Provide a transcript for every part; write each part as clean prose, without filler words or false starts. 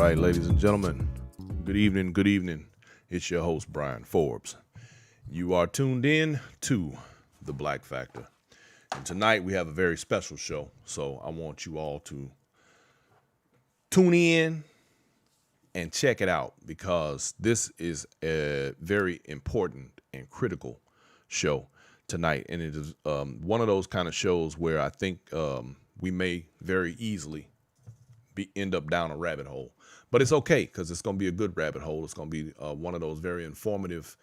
right, ladies and gentlemen, good evening, good evening. It's your host, Brian Forbes. You are tuned in to The Black Factor. And tonight we have a very special show, so I want you all to tune in and check it out because this is a very important and critical show tonight. And it is one of those kind of shows where I think we may very easily end up down a rabbit hole. But it's okay because it's going to be a good rabbit hole. It's going to be one of those very informative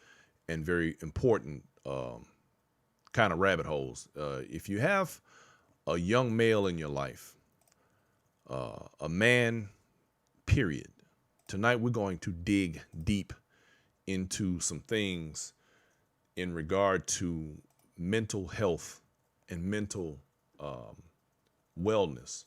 and very important kind of rabbit holes. If you have a young male in your life, a man, period, tonight we're going to dig deep into some things in regard to mental health and mental wellness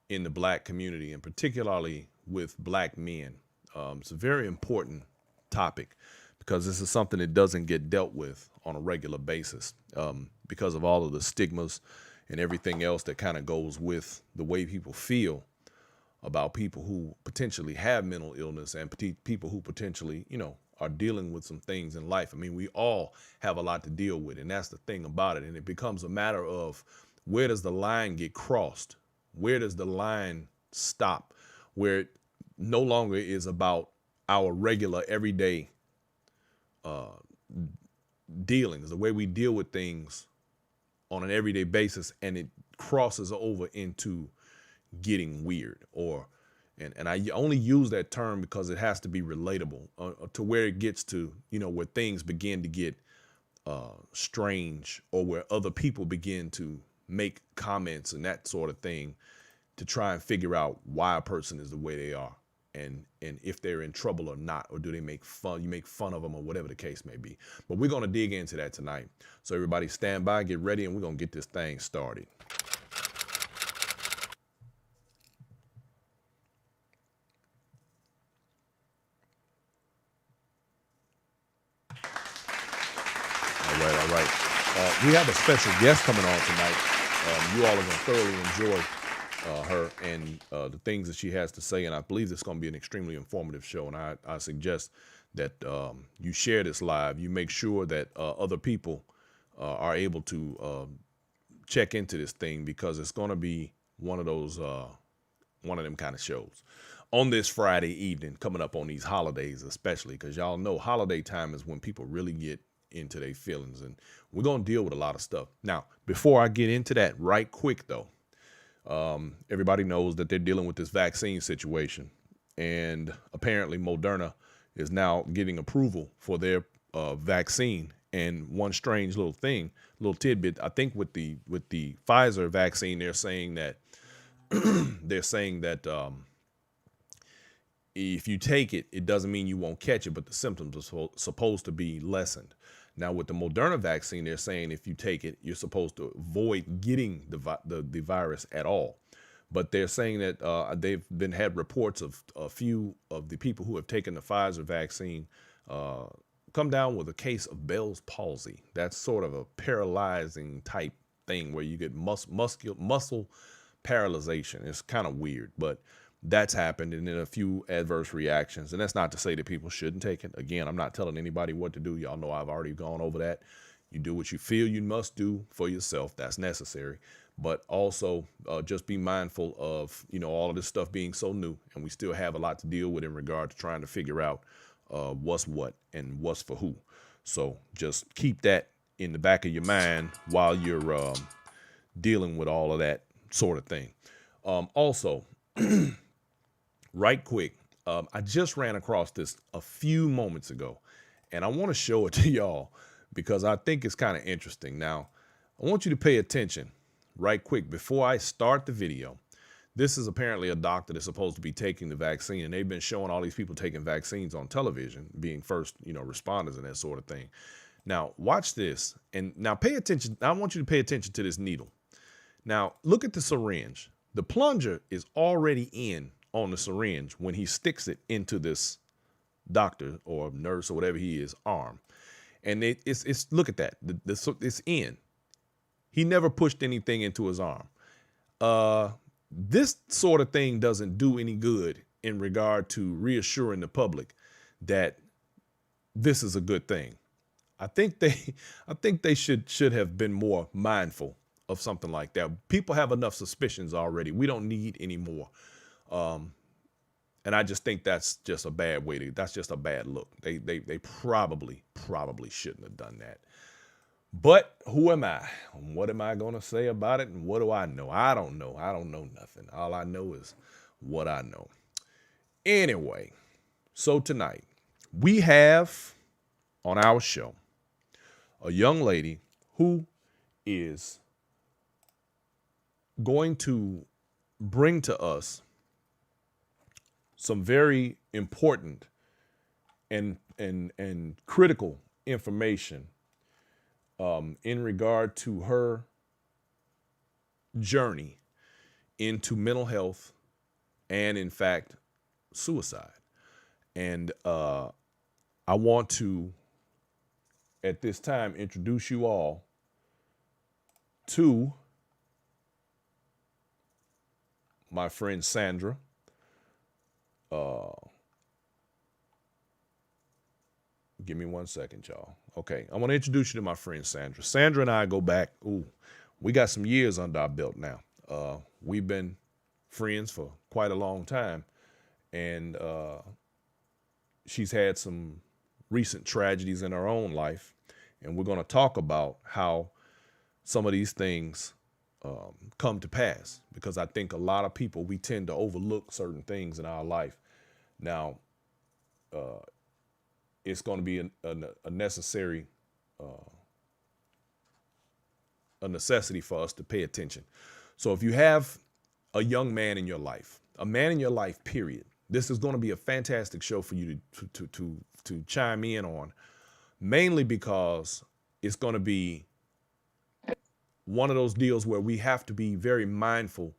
in the black community, and particularly with black men. It's a very important topic because this is something that doesn't get dealt with on a regular basis because of all of the stigmas and everything else that kind of goes with the way people feel about people who potentially have mental illness and people who potentially, are dealing with some things in life. I mean, we all have a lot to deal with, and that's the thing about it. And it becomes a matter of where does the line get crossed? Where does the line stop? Where it no longer is about our regular everyday dealings, the way we deal with things on an everyday basis, and it crosses over into getting weird and I only use that term because it has to be relatable to where it gets to, where things begin to get strange, or where other people begin to make comments and that sort of thing to try and figure out why a person is the way they are and if they're in trouble or not, or do they make fun of them, or whatever the case may be. But we're going to dig into that tonight. So everybody stand by, get ready, and we're going to get this thing started. All right. We have a special guest coming on tonight. You all are going to thoroughly enjoy her and the things that she has to say, and I believe it's going to be an extremely informative show. And I suggest that you share this live. You make sure that other people are able to check into this thing, because it's going to be one of them kind of shows on this Friday evening, coming up on these holidays, especially because y'all know holiday time is when people really get into their feelings, and we're going to deal with a lot of stuff. Now, before I get into that, right quick though, everybody knows that they're dealing with this vaccine situation, and apparently Moderna is now getting approval for their vaccine. And one strange little tidbit, I think with the Pfizer vaccine, they're saying that if you take it, it doesn't mean you won't catch it, but the symptoms are supposed to be lessened. Now, with the Moderna vaccine, they're saying if you take it, you're supposed to avoid getting the virus at all. But they're saying that they've had reports of a few of the people who have taken the Pfizer vaccine come down with a case of Bell's palsy. That's sort of a paralyzing type thing where you get muscle paralyzation. It's kind of weird, but that's happened, and then a few adverse reactions. And that's not to say that people shouldn't take it. Again, I'm not telling anybody what to do. Y'all know I've already gone over that. You do what you feel you must do for yourself. That's necessary. But also just be mindful of, all of this stuff being so new, and we still have a lot to deal with in regard to trying to figure out what's what and what's for who. So just keep that in the back of your mind while you're dealing with all of that sort of thing. Also, right quick, I just ran across this a few moments ago, and I want to show it to y'all because I think it's kind of interesting. Now, I want you to pay attention right quick before I start the video. This is apparently a doctor that's supposed to be taking the vaccine, and they've been showing all these people taking vaccines on television, being first, responders and that sort of thing. Now, watch this, and now pay attention. I want you to pay attention to this needle. Now, look at the syringe. The plunger is already in on the syringe when he sticks it into this doctor or nurse or whatever he is arm. And it's look at that. It's in. He never pushed anything into his arm. this sort of thing doesn't do any good in regard to reassuring the public that this is a good thing. I think they I think they should have been more mindful of something like that. People have enough suspicions already. We don't need any more. Um, and I just think that's just a bad way to. That's just a bad look. They probably shouldn't have done that. But who am I? What am I going to say about it? And what do I know? I don't know. I don't know nothing. All I know is what I know. Anyway, so tonight we have on our show a young lady who is going to bring to us some very important and critical information in regard to her journey into mental health and, in fact, suicide. And I want to, at this time, introduce you all to my friend Sandra. Give me 1 second, y'all. Okay, I want to introduce you to my friend Sandra. Sandra and I go back. We got some years under our belt now. We've been friends for quite a long time, and she's had some recent tragedies in her own life, and we're going to talk about how some of these things come to pass, because I think a lot of people, we tend to overlook certain things in our life. Now, it's going to be a necessary, a necessity for us to pay attention. So if you have a young man in your life, a man in your life, period, this is going to be a fantastic show for you to chime in on, mainly because it's going to be one of those deals where we have to be very mindful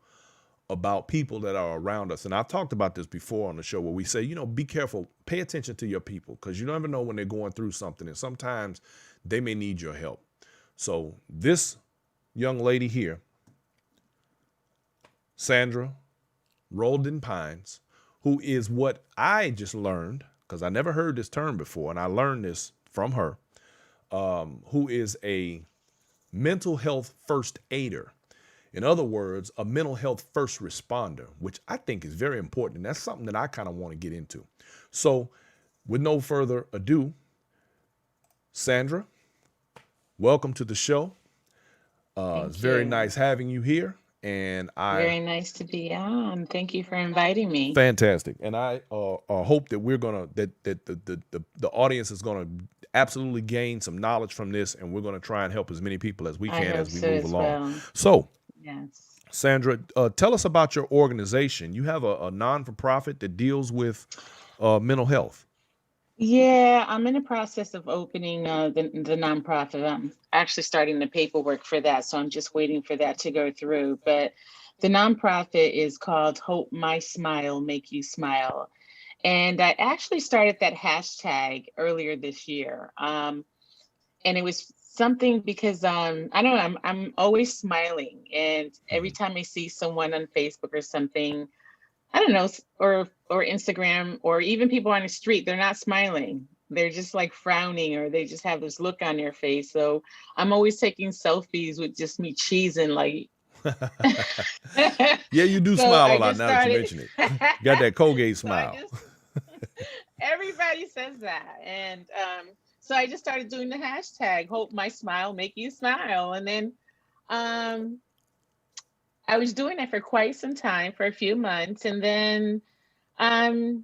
about people that are around us. And I've talked about this before on the show, where we say, be careful, pay attention to your people, because you never know when they're going through something, and sometimes they may need your help. So this young lady here, Sandra Roldan Pines, who is what I just learned, because I never heard this term before, and I learned this from her, who is a mental health first aider. In other words, a mental health first responder, which I think is very important. And that's something that I kind of want to get into. So with no further ado, Sandra, welcome to the show. It's very nice having you here. And Very nice to be on. Thank you for inviting me. fantastic. And I hope that we're gonna that the audience is gonna absolutely gain some knowledge from this, and we're gonna try and help as many people as we I can hope as we so move as along. well. So, Yes. Sandra, tell us about your organization. You have a non-for-profit that deals with mental health. Yeah, I'm in the process of opening the nonprofit. I'm actually starting the paperwork for that, so I'm just waiting for that to go through. But the nonprofit is called Hope My Smile Make You Smile. And I actually started that hashtag earlier this year. And it was something because I don't know, I'm always smiling, and every Mhm. time I see someone on Facebook or something, I don't know, or Instagram, or even people on the street, they're not smiling. They're just like frowning, or they just have this look on their face. So I'm always taking selfies with just me cheesing like Yeah, you do so smile a I lot just now that you started mention it. You got that Colgate so I smile. just everybody says that. And so I just started doing the hashtag hope my smile make you smile. And then um I was doing it for quite some time, for a few months, and then um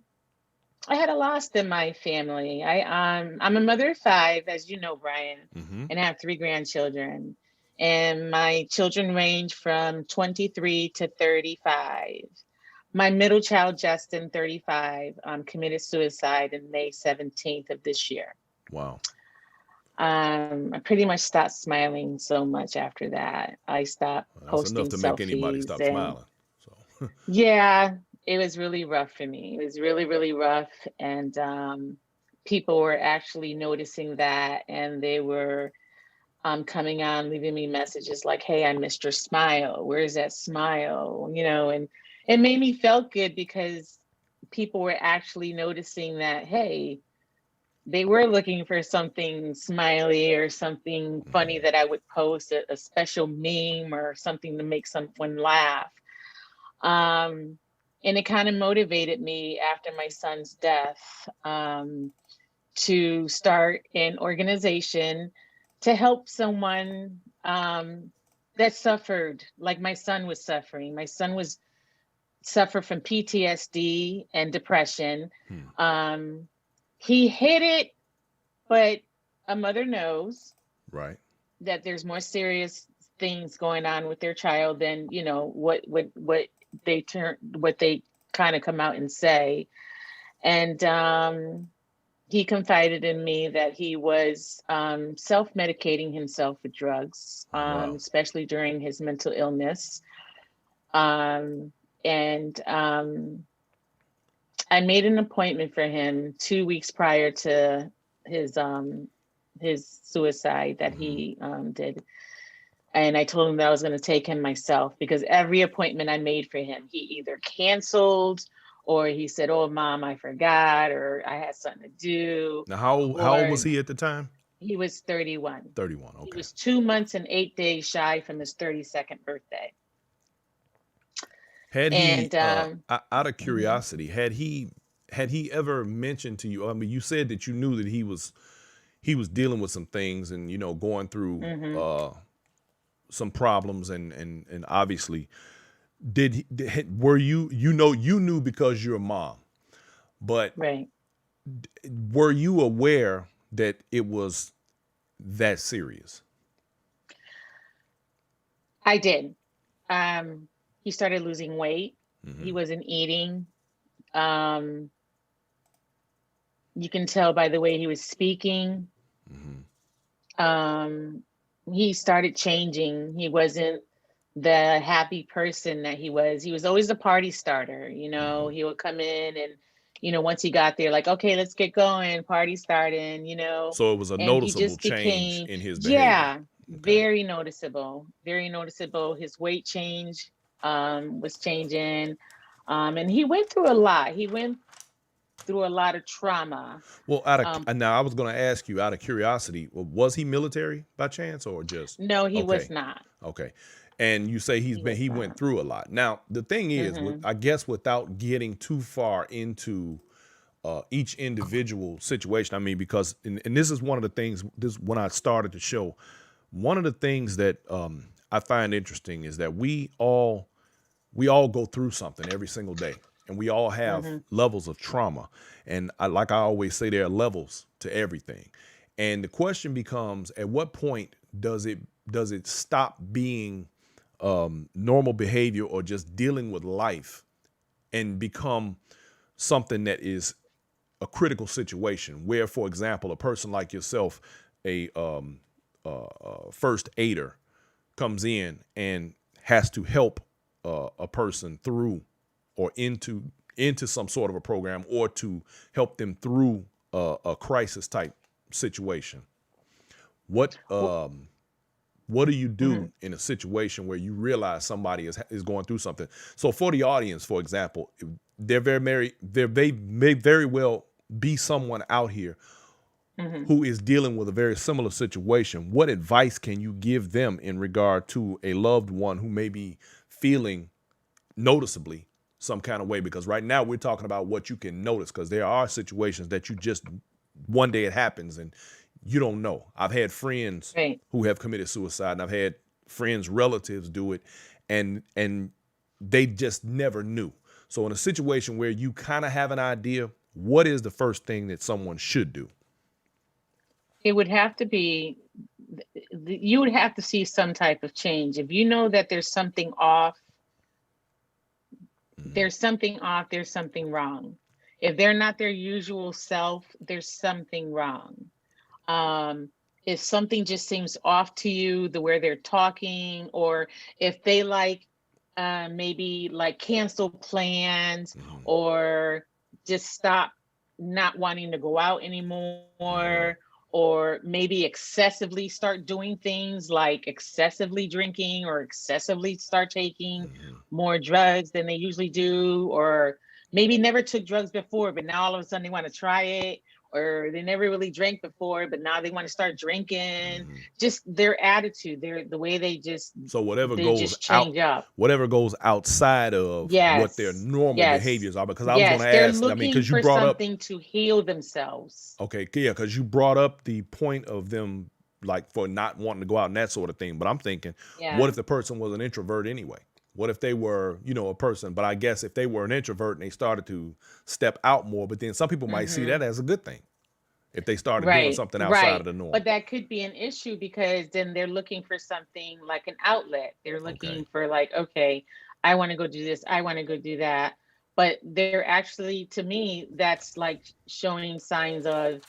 I had a loss in my family. I'm a mother of five, as you know, Brian, Hmm. and I have three grandchildren. And my children range from 23 to 35. My middle child, Justin, 35, committed suicide in May 17th of this year. Wow. I pretty much stopped smiling so much after that. I stopped Well, that's enough posting to make anybody selfies, stop and smiling. So, yeah, it was really rough for me. It was really, really rough. And people were actually noticing that, and they were coming on, leaving me messages like, "Hey, I missed your smile. Where's that smile?" And it made me feel good because people were actually noticing that, hey, they were looking for something smiley or something funny Mhm. that I would post, a special meme or something to make someone laugh. Um, and it kind of motivated me after my son's death, to start an organization to help someone, that suffered like my son was suffering. My son was suffered from PTSD and depression. Hmm. Um, he hid it, but a mother knows Right. that there's more serious things going on with their child than what they kind of come out and say. And he confided in me that he was, self-medicating himself with drugs, Wow. especially during his mental illness. Um, and I made an appointment for him 2 weeks prior to his um, his suicide that Hmm. he did. And I told him that I was going to take him myself because every appointment I made for him, he either canceled or he said, "Oh, mom, I forgot," or "I had something to do," Now, how old or was he at the time? he was 31. 31. He Okay. was 2 months and 8 days shy from his 32nd birthday. Had he, And out of mhm, curiosity, had he ever mentioned to you? I mean, you said that you knew that he was dealing with some things and going through mhm, some problems and obviously were you knew because you're a mom, but right. were you aware that it was that serious? I did. Um, he started losing weight. He Hmm. wasn't eating. Um, you can tell by the way he was speaking. Hmm. Um, he started changing. He wasn't the happy person that he was. He was always a party starter. Hmm. He would come in and, once he got there, like, okay, let's get going, party starting, So it was a and he noticeable just change became, in his behavior. yeah, Okay. very noticeable, very noticeable. His weight change, was changing. And he went through a lot. He went through a lot of trauma. Well, Um, now I was going to ask you out of curiosity, was he military by chance or just no, he was okay? not. Okay. And you say He was he went not. through a lot. Now, the thing is, Hmm. I guess without getting too far into each individual situation, I mean, because and this is one of the things. This when I started the show. One of the things that I find interesting is that we all go through something every single day, and we all have Hmm. levels of trauma. And like I always say, there are levels to everything. And the question becomes, at what point does it stop being normal behavior or just dealing with life and become something that is a critical situation where, for example, a person like yourself, a first aider, comes in and has to help a person through or into some sort of a program or to help them through a crisis type situation. What Well, um what do you do mhm. in a situation where you realize somebody is going through something? So for the audience, for example, they may very well be someone out here Mhm. who is dealing with a very similar situation. What advice can you give them in regard to a loved one who may be feeling noticeably some kind of way? Because right now we're talking about what you can notice, because there are situations that you just one day it happens and you don't know. I've had friends Right. who have committed suicide, and I've had friends, relatives do it, and they just never knew. So in a situation where you kind of have an idea, what is the first thing that someone should do? It would have to be, you would have to see some type of change. If you know that Hmm. there's something off, there's something wrong. If they're not their usual self, there's something wrong. Um, if something just seems off to you, the way they're talking, or if they like, maybe like cancel plans Hmm. or just stop not wanting to go out Hmm. anymore, or maybe excessively start doing things like excessively drinking or excessively start taking Hmm. more drugs than they usually do, or maybe never took drugs before, but now all of a sudden they want to try it, or they never really drank before, but now they want to start drinking. Hmm. Just their attitude, the way So they just change up. whatever goes outside of what their Yes, normal yes, behaviors are, because I was going yes. to They're ask, I mean, looking because you for brought up, something to heal themselves. okay, yeah, because you brought up the point of them like for not wanting to go out and that sort of thing. But I'm thinking, what Yeah. if the person was an introvert anyway? What if they were, a person? But I guess if they were an introvert and they started to step out more, but then some people might see Hmm. that as a good thing if they started doing Right, something outside of right. the norm. But that could be an issue because then they're looking for something like an outlet. They're Okay. looking for like, okay, I want to go do this, I want to go do that. But they're actually, to me, that's like showing signs of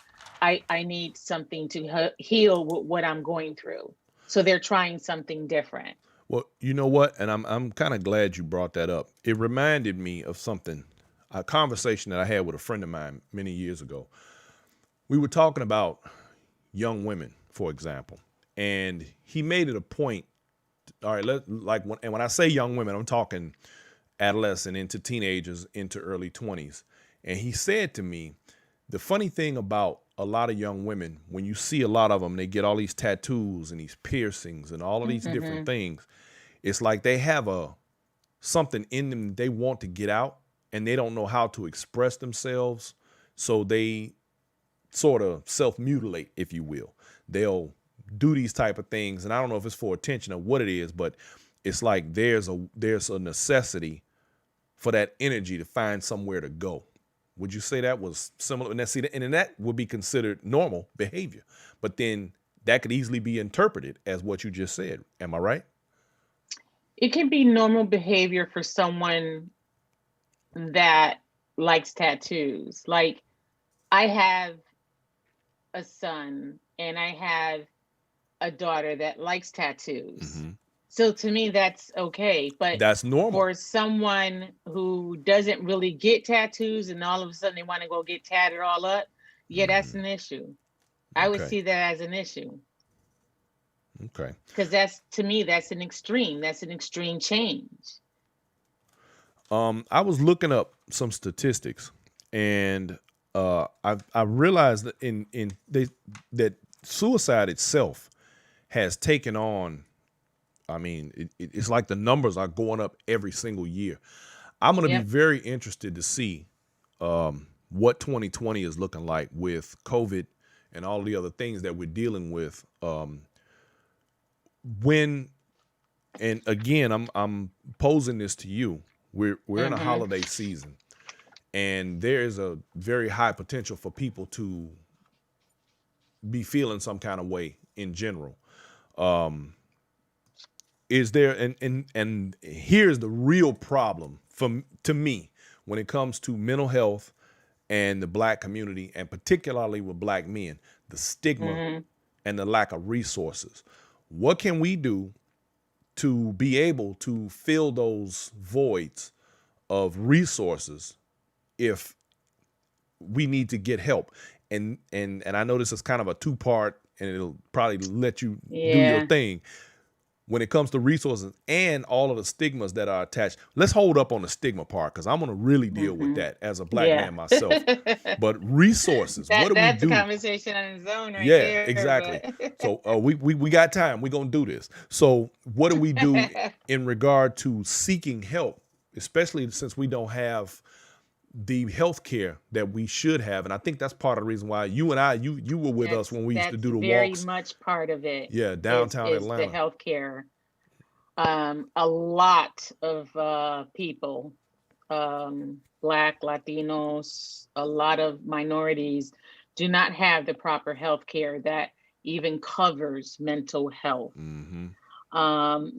I need something to heal what I'm going through. So they're trying something different. Well, you know what? And I'm kind of glad you brought that up. It reminded me of something, a conversation that I had with a friend of mine many years ago. We were talking about young women, for example, and he made it a point. All right, and when I say young women, I'm talking adolescent into teenagers into early 20s. And he said to me, the funny thing about a lot of young women, when you see a lot of them, they get all these tattoos and these piercings and all of these different Hmm. things. It's like they have a something in them they want to get out and they don't know how to express themselves. So they sort of self-mutilate, if you will. They'll do these type of things. And I don't know if it's for attention or what it is, but it's like there's a necessity for that energy to find somewhere to go. Would you say that was similar? And that would be considered normal behavior. But then that could easily be interpreted as what you just said. Am I right? It can be normal behavior for someone that likes tattoos. Like I have a son and I have a daughter that likes tattoos. Hmm. So to me, that's okay. But That's normal. for someone who doesn't really get tattoos and all of a sudden they want to go get tatted all up, yeah, that's Hmm. an issue. I would Okay. see that as an issue Okay. because that's, to me, that's an extreme. That's an extreme change. I was looking up some statistics, and I realized that that suicide itself has taken on. I mean, it's like the numbers are going up every single year. I'm going to be Yep. very interested to see what 2020 is looking like with COVID and all the other things that we're dealing with. When and again, I'm posing this to you. We're in a Hmm. holiday season, and there is a very high potential for people to be feeling some kind of way in general. Is there and here's the real problem to me when it comes to mental health and the black community, and particularly with black men, the stigma Hmm. and the lack of resources. What can we do to be able to fill those voids of resources if we need to get help? And I know this is kind of a two part, and it'll probably let you do your Yeah. thing when it comes to resources and all of the stigmas that are attached. Let's hold up on the stigma part because I'm going to really deal with Hmm. that as a black Yeah. man myself. But resources, what do we That's a do? conversation on its own right Yeah, there, exactly. but So we got time. We're gonna do this. So what do we do in regard to seeking help, especially since we don't have the health care that we should have? And I think that's part of the reason why you were with us when we used to that's do the very walks, much part of it yeah, downtown is the Atlanta. healthcare. A lot of people, Black, Latinos, a lot of minorities do not have the proper health care that even covers mental health. Mm-hmm.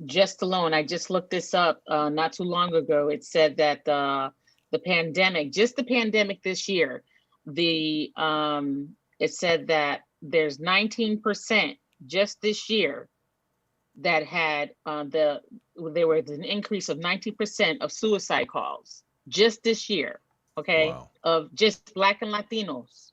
Just alone, I just looked this up not too long ago. It said that the pandemic, just the pandemic this year, the it said that there's 19% just this year that had there was an increase of 90% of suicide calls just this year, okay, Wow. of just Black and Latinos.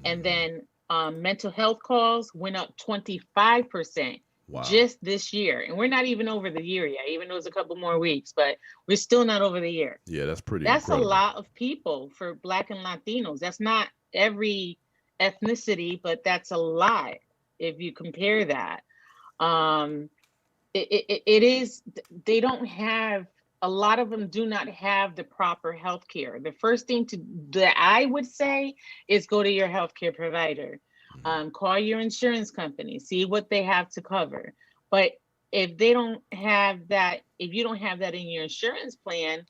And Mm-hmm. then mental health calls went up 25% Wow. just this year. And we're not even over the year yet, even though it's a couple more weeks, but we're still not over the year. Yeah, that's pretty That's a incredible. lot of people for Black and Latinos. That's not every ethnicity, but that's a lot if you compare that. Um, it is, they don't have, a lot of them do not have the proper health care. The first thing that I would say is go to your healthcare provider. Mhm. Call your insurance company, see what they have to cover. But if they don't have that, if you don't have that in your insurance plan,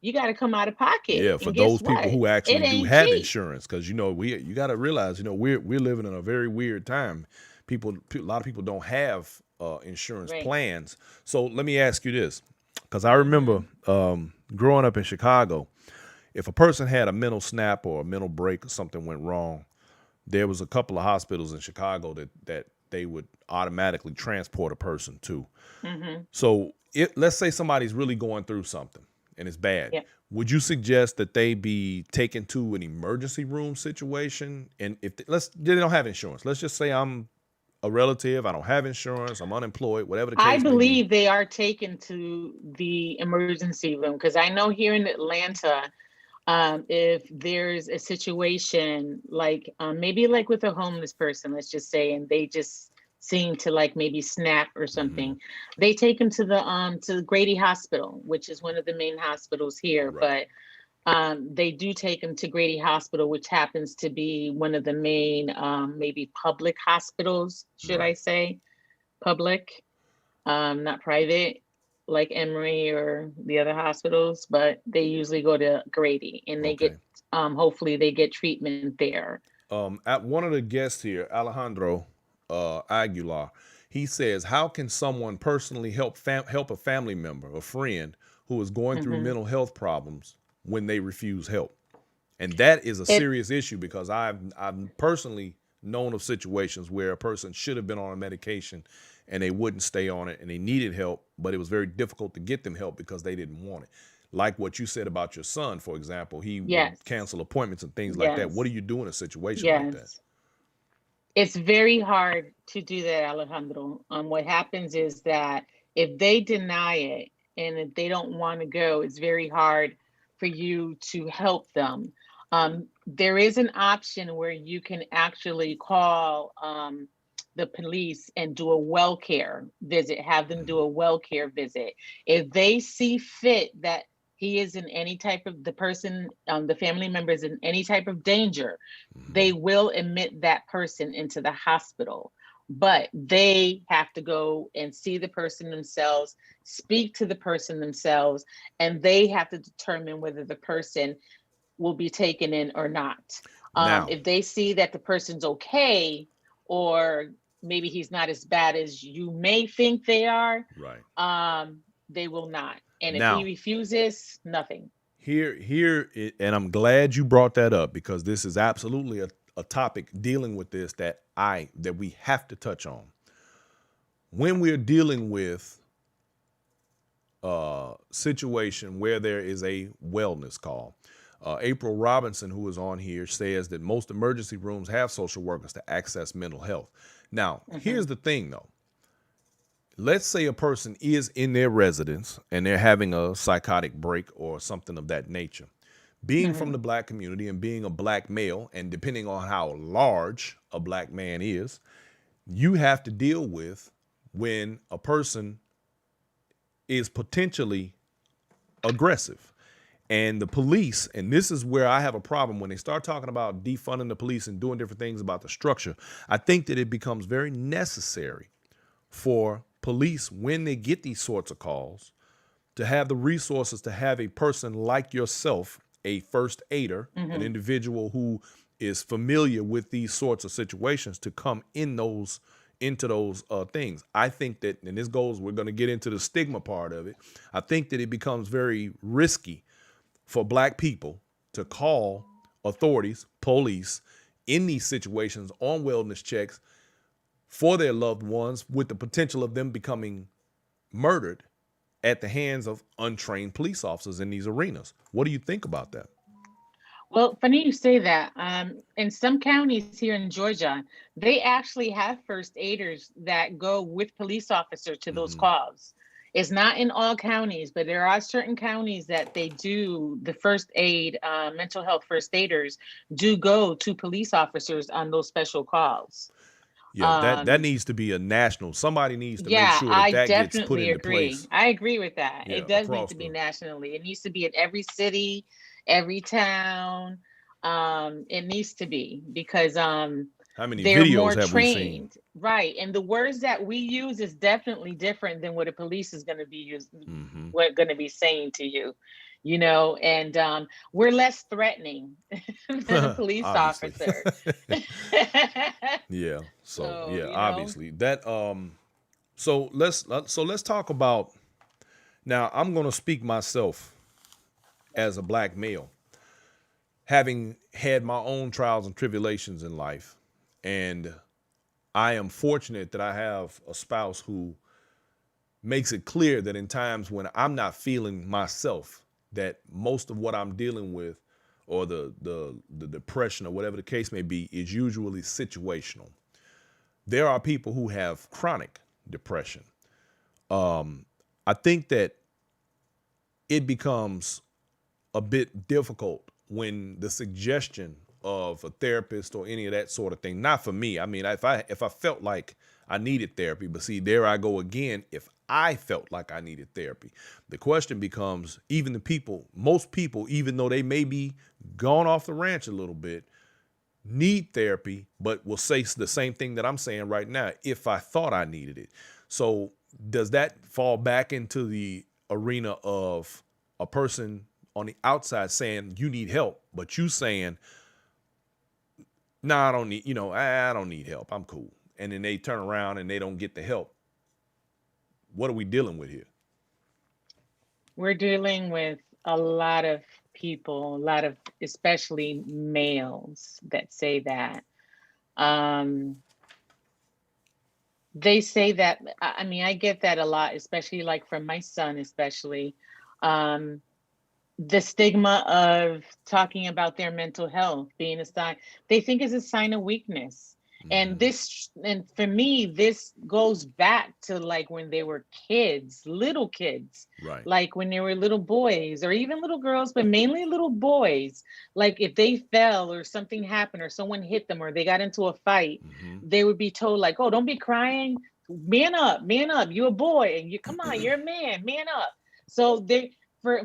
you got to come out of pocket. Yeah, for And guess those people what? who It actually do ain't have cheap. insurance, because you got to realize, we're living in a very weird time. A lot of people don't have insurance Right. plans. So let me ask you this, because I remember Hmm. growing up in Chicago, if a person had a mental snap or a mental break or something went wrong, there was a couple of hospitals in Chicago that they would automatically transport a person to. Hmm. So let's say somebody's really going through something and it's bad. Yeah. Would you suggest that they be taken to an emergency room situation? And if they don't have insurance, let's just say I'm a relative, I don't have insurance, I'm unemployed, whatever the I case may be. believe they are taken to the emergency room because I know here in Atlanta, if there's a situation like maybe like with a homeless person, let's just say, and they just seem to like maybe snap or Hmm. something, they take them to the Grady Hospital, which is one of the main hospitals here. Right. But they do take them to Grady Hospital, which happens to be one of the main maybe public hospitals, should I Right. say, public, not private like Emory or the other hospitals, but they usually go to Grady and they get, Okay. hopefully they get treatment there. At one of the guests here, Alejandro Aguilar, he says, "How can someone personally help a family member, a friend who is going through Hmm. mental health problems when they refuse help?" And that is a It serious issue, because I've personally known of situations where a person should have been on a medication and they wouldn't stay on it, and they needed help, but it was very difficult to get them help because they didn't want it. Like what you said about your son, for example, he would Yes, cancel appointments and things like that. What do yes, you do in a situation like that? yes. It's very hard to do that, Alejandro. What happens is that if they deny it and if they don't want to go, it's very hard for you to help them. There is an option where you can actually call the police and do a well care visit, have them do Mhm. a well care visit. If they see fit that he is in any type of, the person, the family member is in any type of danger, they Mhm. will admit that person into the hospital, but they have to go and see the person themselves, speak to the person themselves, and they have to determine whether the person will be taken in or not. Now, If they see that the person's okay, or maybe he's not as bad as you may think they are, right. they will not. And if he Now, refuses, nothing. and I'm glad you brought that up, because this is absolutely a topic dealing with this that we have to touch on. When we're dealing with situation where there is a wellness call. April Robinson, who is on here, says that most emergency rooms have social workers to access mental health. Now, Hmm. here's the thing though. Let's say a person is in their residence and they're having a psychotic break or something of that nature. Being from Hmm. the black community and being a black male, and depending on how large a black man is, you have to deal with when a person is potentially aggressive. And the police, and this is where I have a problem when they start talking about defunding the police and doing different things about the structure. I think that it becomes very necessary for police, when they get these sorts of calls, to have the resources to have a person like yourself, a first aider, an Hmm. individual who is familiar with these sorts of situations, to come into those things. I think that, and this goes, we're going to get into the stigma part of it. I think that it becomes very risky for black people to call authorities, police, in these situations on wellness checks for their loved ones, with the potential of them becoming murdered at the hands of untrained police officers in these arenas. What do you think about that? Well, funny you say that. In some counties here in Georgia, they actually have first aiders that go with police officer to those Hmm. calls. It's not in all counties, but there are certain counties that they do the first aid, mental health first aiders do go to police officers on those special calls. Yeah, that Um, needs to be a national. Somebody needs to make yeah, sure that I that gets put definitely into agree. place. I agree with that. Yeah, It does need across to be the nationally. It needs to be in every city, every town. It needs to be because how many they're videos more have we seen? trained, right? And the words that we use is definitely different than what a police is going to be Hmm. what going to be saying to you, you know. And we're less threatening than a police Obviously. officer. Yeah. So So yeah, you know, obviously that. So let's talk about now. I'm gonna speak myself as a black male, having had my own trials and tribulations in life, and I am fortunate that I have a spouse who makes it clear that in times when I'm not feeling myself, that most of what I'm dealing with, or the depression or whatever the case may be, is usually situational. There are people who have chronic depression. I think that it becomes a bit difficult when the suggestion of a therapist or any of that sort of thing, not for me. I mean, if I felt like I needed therapy, but see, there I go again. If I felt like I needed therapy, the question becomes, even the people, most people, even though they may be gone off the ranch a little bit, need therapy, but will say the same thing that I'm saying right now, if I thought I needed it. So does that fall back into the arena of a person on the outside saying you need help, but you saying, no, I don't need, I don't need help. I'm cool. And then they turn around and they don't get the help. What are we dealing with here? we're dealing with a lot of people, a lot of especially males that say that. Um, they say that, I mean, I get that a lot, especially like from my son, especially. Um, the stigma of talking about their mental health being a sign, they think is a sign of weakness. And Hmm. this, and for me, this goes back to like when they were kids, little kids, Right. like when they were little boys or even little girls, but mainly little boys. Like if they fell or something happened or someone hit them or they got into a fight, Hmm. they would be told like, oh, don't be crying, man up, you're a boy, and you, come on, you're a man up. So they,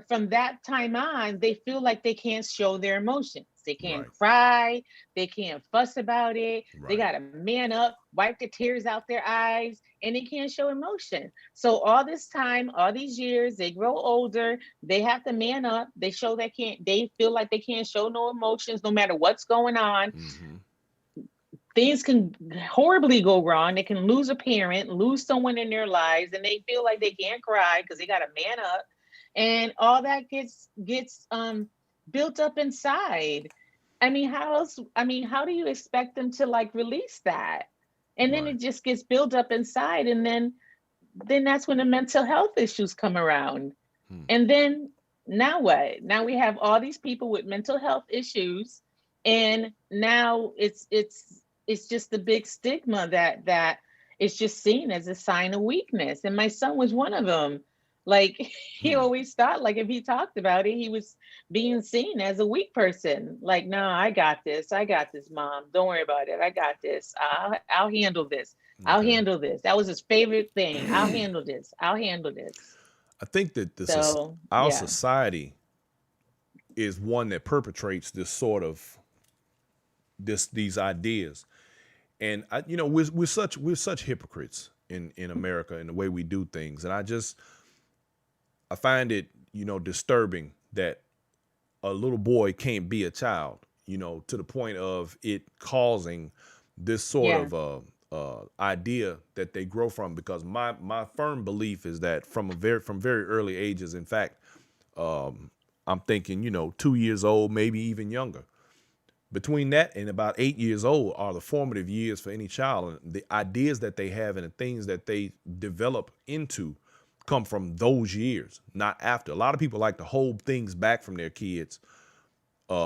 from that time on, they feel like they can't show their emotions. They can't Right. cry. They can't fuss about it. They Right. got to man up, wipe the tears out their eyes, and they can't show emotion. So all this time, all these years, they grow older. They have to man up. They show they can't. They feel like they can't show no emotions, no matter what's going on. Hmm. Things can horribly go wrong. They can lose a parent, lose someone in their lives, and they feel like they can't cry because they got to man up, and all that gets built up inside. I mean, how else? I mean, how do you expect them to like release that? And then Right. it just gets built up inside, and then that's when the mental health issues come around. Hmm. And then now what? Now we have all these people with mental health issues, and now it's just the big stigma that it's just seen as a sign of weakness. And my son was one of them. Like he Hmm. always thought like if he talked about it, he was being seen as a weak person. Like, no, I got this. I got this, mom. Don't worry about it. I got this. I'll handle this. I'll Okay. handle this. That was his favorite thing. I'll handle this. I'll handle this. I think that So our yeah. society is one that perpetrates this sort of these ideas, and we're such hypocrites in America in the way we do things, and I find it disturbing that a little boy can't be a child, to the point of it causing this sort Yeah. of idea that they grow from. Because my firm belief is that from very early ages, in fact, I'm thinking 2 years old, maybe even younger. Between that and about 8 years old are the formative years for any child, and the ideas that they have and the things that they develop into come from those years, not after. A lot of people like to hold things back from their kids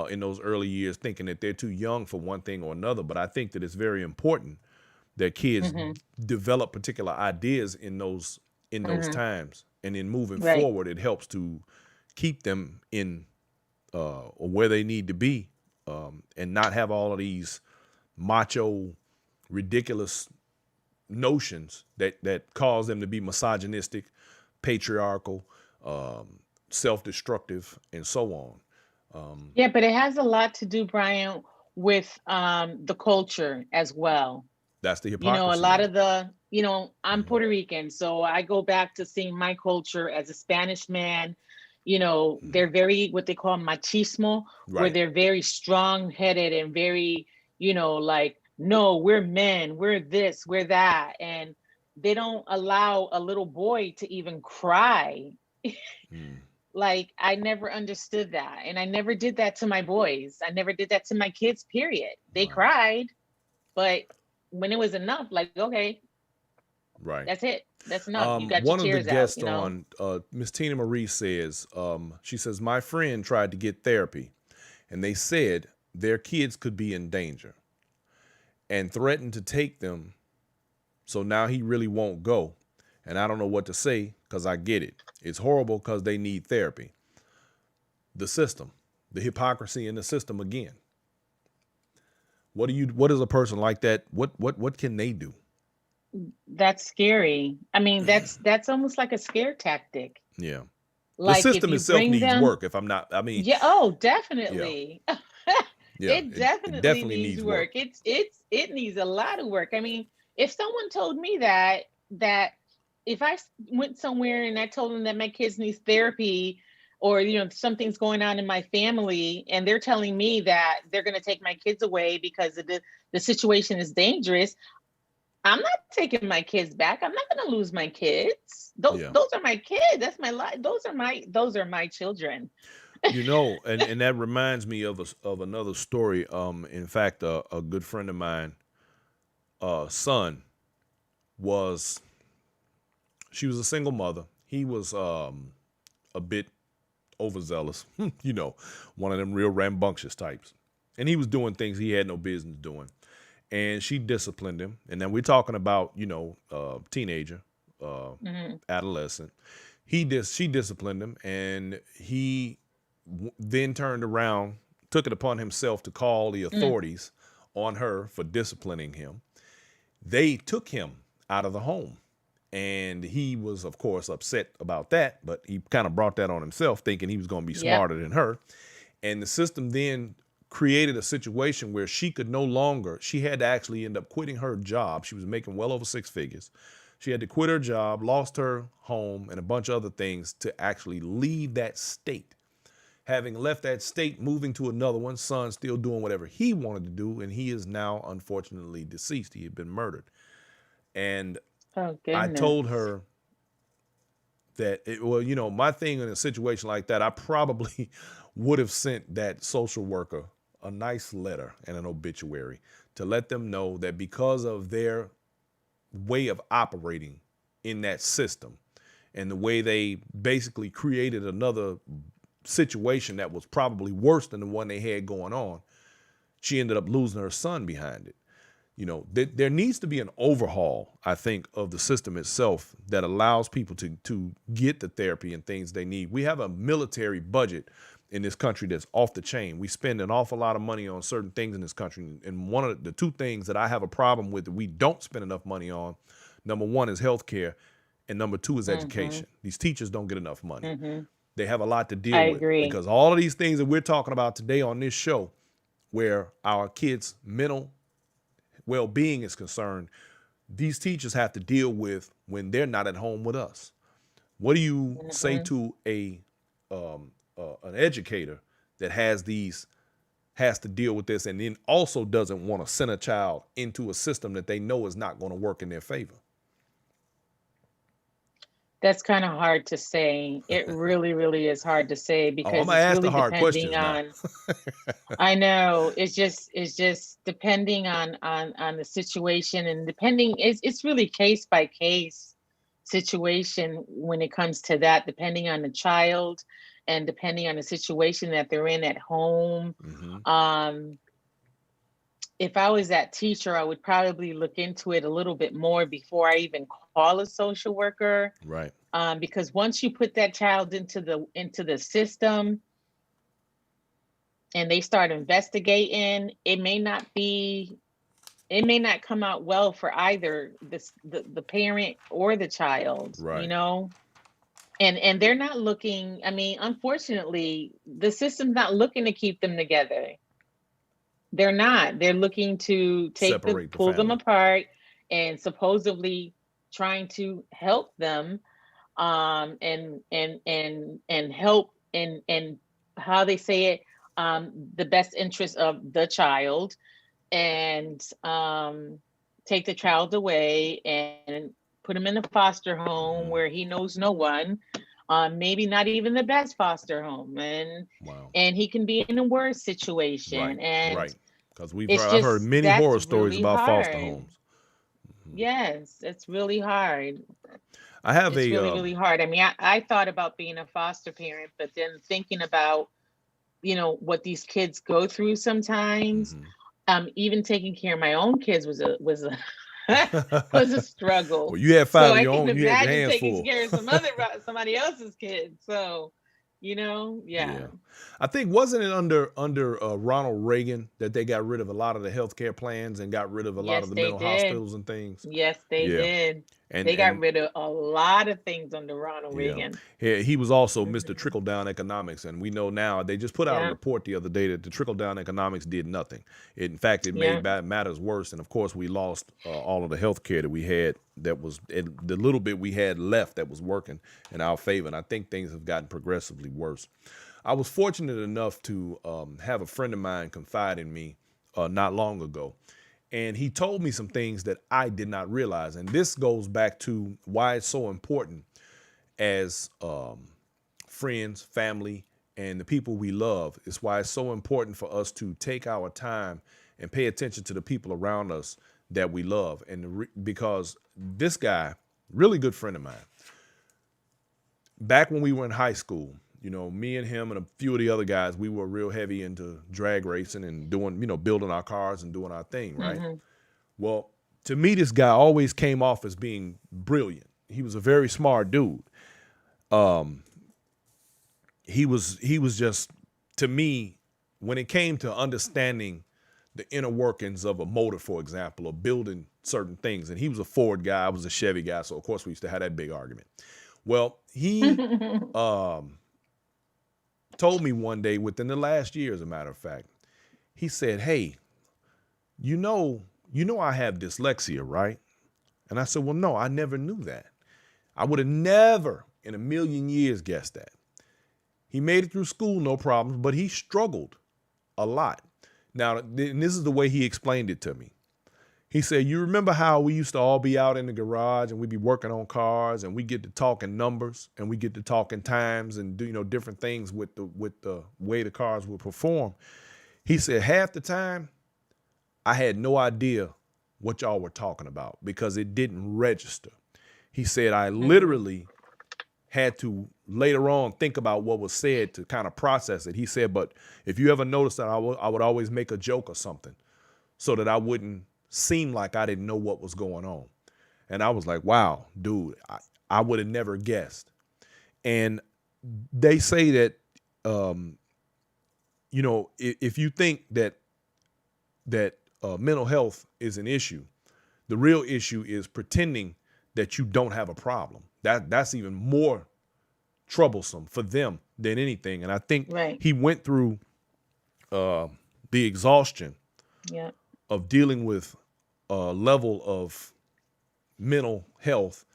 in those early years, thinking that they're too young for one thing or another. But I think that it's very important that kids Mm-hmm. develop particular ideas in those Mm-hmm. times, and then moving Right. forward, it helps to keep them in or where they need to be, and not have all of these macho, ridiculous notions that cause them to be misogynistic, patriarchal, self-destructive, and so on. Yeah, but it has a lot to do, Brian, with the culture as well. That's the You know, a hypocrisy lot of of it. I'm Hmm. Puerto Rican, so I go back to seeing my culture as a Spanish man. Hmm. They're very what they call machismo, where Right. they're very strong-headed and very, like, no, we're men, we're this, we're that. And they don't allow a little boy to even cry. Mm. Like, I never understood that. And I never did that to my boys. I never did that to my kids, period. They Wow. cried, but when it was enough, like, okay, Right. that's it. That's enough. You got your One of the tears out, guests on Miss Tina Marie says, she says, my friend tried to get therapy, and they said their kids could be in danger and threatened to take them. So now he really won't go. And I don't know what to say because I get it. It's horrible because they need therapy. The system, the hypocrisy in the system again. What is a person like that? What can they do? That's scary. I mean, that's almost like a scare tactic. Yeah. The Like, if system you itself bring needs them, work. If I'm not, I mean, yeah, oh, yeah, definitely. yeah, It it definitely definitely needs needs work. work. It needs a lot of work. I mean, if someone told me that if went somewhere and I told them that my kids needs therapy, or something's going on in my family, and they're telling me that they're going to take my kids away because the situation is dangerous, I'm not taking my kids back. I'm not going to lose my kids. Those Yeah. those are my kids. That's my life. Those are my children. And that reminds me of another story. In fact, a good friend of mine, son was she was a single mother. He was a bit overzealous, one of them real rambunctious types. And he was doing things he had no business doing. And she disciplined him. And then we're talking about, teenager, uh, Mhm. adolescent. She disciplined him, and he then turned around, took it upon himself to call the Mm. authorities on her for disciplining him. They took him out of the home. And he was, of course, upset about that, but he kind of brought that on himself, thinking he was going to be Yep. smarter than her. And the system then created a situation where she had to actually end up quitting her job. She was making well over six figures. She had to quit her job, lost her home, and a bunch of other things to actually leave that state. Having left that state, moving to another one, son still doing whatever he wanted to do, and he is now unfortunately deceased. He had been murdered. And Oh I told goodness. her that, my thing in a situation like that, I probably would have sent that social worker a nice letter and an obituary to let them know that because of their way of operating in that system and the way they basically created another situation that was probably worse than the one they had going on, she ended up losing her son behind it. There needs to be an overhaul, I think, of the system itself that allows people to get the therapy and things they need. We have a military budget in this country that's off the chain. We spend an awful lot of money on certain things in this country, and one of the two things that I have a problem with that we don't spend enough money on, number one is healthcare, and number two is Mm-hmm. education. These teachers don't get enough money. Mm-hmm. They have a lot to I deal with agree. because all of these things that we're talking about today on this show, where our kids' mental well-being is concerned, these teachers have to deal with when they're not at home with us. What do you say Mm-hmm. to an educator that has to deal with this, and then also doesn't want to send a child into a system that they know is not going to work in their favor? That's kind of hard to say. It really, really is hard to say Oh, I'm because gonna it's ask the really hard depending questions now. on. I know it's just depending on the situation, and depending it's really case by case situation when it comes to that, depending on the child, and depending on the situation that they're in at home. Hmm. If I was that teacher, I would probably look into it a little bit more before I even call a social worker. Right. Because once you put that child into the system and they start investigating, it may not come out well for either the parent or the child, Right. and they're not looking. I mean, unfortunately, the system's not looking to keep them together. They're not. They're looking to Separate the pull them family. apart and supposedly trying to help them, and help and how they say it, the best interest of the child, and take the child away and put him in a foster home Hmm. where he knows no one, maybe not even the best foster home, Wow. and he can be in a worse situation, Right. and Right. Because I've heard it's many that's horror stories really about foster hard. homes. Mhm. Yes, it's really hard. I have It's a really, really hard. I mean, I thought about being a foster parent, but then thinking about, what these kids go through sometimes, mhm. even taking care of my own kids was a was a struggle. Well, you had So five of I your can own. You had your imagine hands taking full. care of somebody else's kids. So, yeah. Yeah, I think wasn't it under Ronald Reagan that they got rid of a lot of the healthcare plans and got rid of a lot of Yes, the they mental did. hospitals and things. Yes, they Yeah, did. and They got and rid of a lot of things under Ronald yeah, Reagan. he was also Mr. Hmm. Trickle Down Economics, and we know now they just put out a Yeah, report the other day that the trickle down economics did nothing. In fact, it made yeah, matters worse, and of course, we lost all of the health care that we had. That was the little bit we had left that was working in our favor, and I think things have gotten progressively worse. I was fortunate enough to have a friend of mine confide in me not long ago. And he told me some things that I did not realize. And this goes back to why it's so important as friends, family, and the people we love. It's why it's so important for us to take our time and pay attention to the people around us that we love. And because this guy, really good friend of mine, back when we were in high school, me and him and a few of the other guys, we were real heavy into drag racing and doing, building our cars and doing our thing, right? hmm Well, to me, this guy always came off as being brilliant. He was a very smart dude. He was just, to me, when it came to understanding the inner workings of a motor, for example, or building certain things. And he was a Ford guy, I was a Chevy guy, so of course we used to have that big argument. Well, he told me one day within the last year, as a matter of fact, he said, "Hey, you know, I have dyslexia, right?" And I said, "Well, no, I never knew that. I would have never in a million years guessed that." He made it through school, no problems, but he struggled a lot. Now, and this is the way he explained it to me. He said, "You remember how we used to all be out in the garage and we'd be working on cars and we get to talking numbers and we get to talking times and do, different things with the way the cars would perform." He said, "Half the time I had no idea what y'all were talking about because it didn't register." He said, "I hmm literally had to later on think about what was said to kind of process it." He said, "But if you ever noticed that I would always make a joke or something so that I wouldn't seem like I didn't know what was going on." And I was like, wow, dude, I would have never guessed. And they say that, if you think that mental health is an issue, the real issue is pretending that you don't have a problem. That's even more troublesome for them than anything. And I think Right. he went through uh, the exhaustion Yeah. of dealing with a level of mental health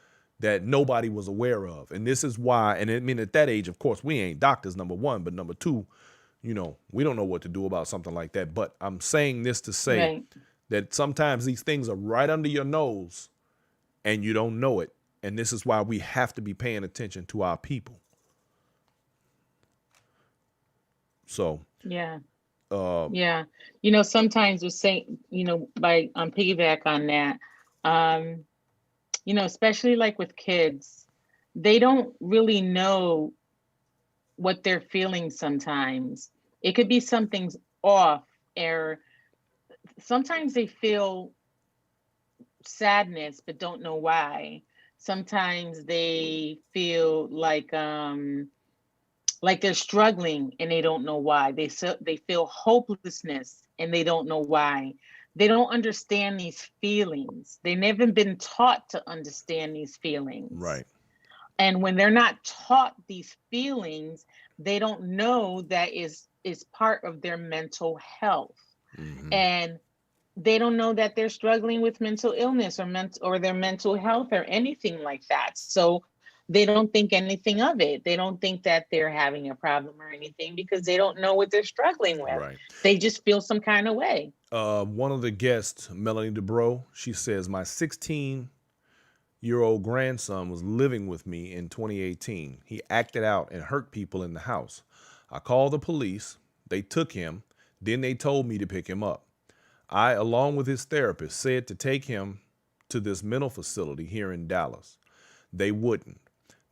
that nobody was aware of. And this is why, and I mean, at that age, of course, we ain't doctors, number one, but number two, we don't know what to do about something like that. But I'm saying this to say Right. that sometimes these things are right under your nose and you don't know it. And this is why we have to be paying attention to our people. So, Yeah. uh, Yeah. Sometimes we're saying, by piggyback on that, um, especially like with kids, they don't really know what they're feeling sometimes. It could be something's off, or sometimes they feel sadness but don't know why. Sometimes they feel like they're struggling and they don't know why. They feel hopelessness and they don't know why. They don't understand these feelings. They've never been taught to understand these feelings. Right. And when they're not taught these feelings, they don't know that is part of their mental health. Hmm. And they don't know that they're struggling with mental illness or their mental health or anything like that. So they don't think anything of it. They don't think that they're having a problem or anything because they don't know what they're struggling with. Right. They just feel some kind of way. One of the guests, Melanie DeBro, she says, my 16-year-old grandson was living with me in 2018. He acted out and hurt people in the house. I called the police. They took him. Then they told me to pick him up. I, along with his therapist, said to take him to this mental facility here in Dallas. They wouldn't.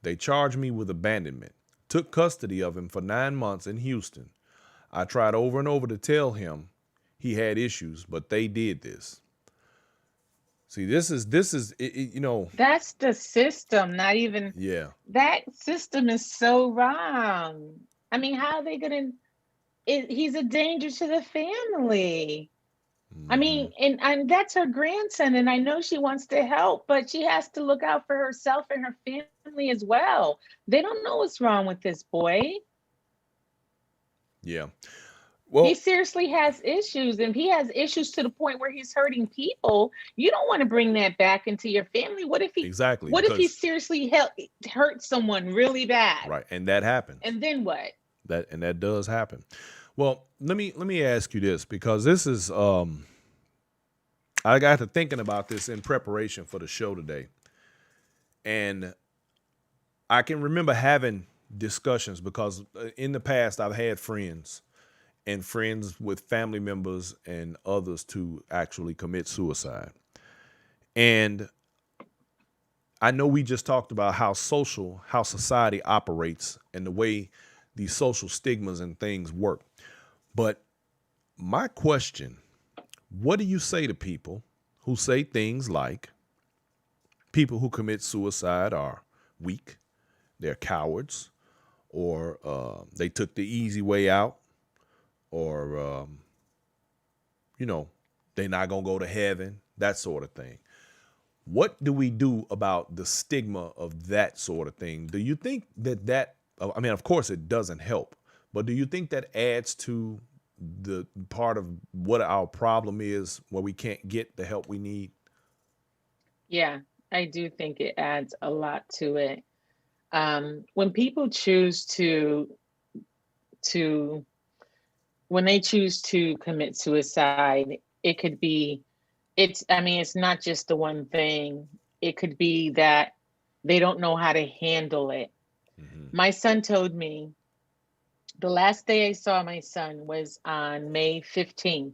They charged me with abandonment, took custody of him for 9 months in Houston. I tried over and over to tell him he had issues, but they did this. See, this is That's the system, not even yeah. that system is so wrong. I mean, how are they gonna he's a danger to the family. I Hmm. mean, and that's her grandson, and I know she wants to help, but she has to look out for herself and her family as well. They don't know what's wrong with this boy. Yeah. He Well, seriously has issues, and he has issues to the point where he's hurting people. You don't want to bring that back into your family. exactly, What if he because seriously hurt someone really bad? right, and that happens. And then what? That does happen. Well, let me ask you this, because this is I got to thinking about this in preparation for the show today. And I can remember having discussions because in the past I've had friends and friends with family members and others to actually commit suicide. And I know we just talked about how society operates and the way these social stigmas and things work. But my question, what do you say to people who say things like people who commit suicide are weak, they're cowards, or they took the easy way out, or you know, they're not gonna go to heaven, that sort of thing. What do we do about the stigma of that sort of thing? Do you think that I mean, of course, it doesn't help, but do you think that adds to the part of what our problem is, where we can't get the help we need? Yeah, I do think it adds a lot to it. When people choose to when they choose to commit suicide, it could be I mean, it's not just the one thing. It could be that they don't know how to handle it. Hmm. My son told me the last day I saw my son was on May 15th,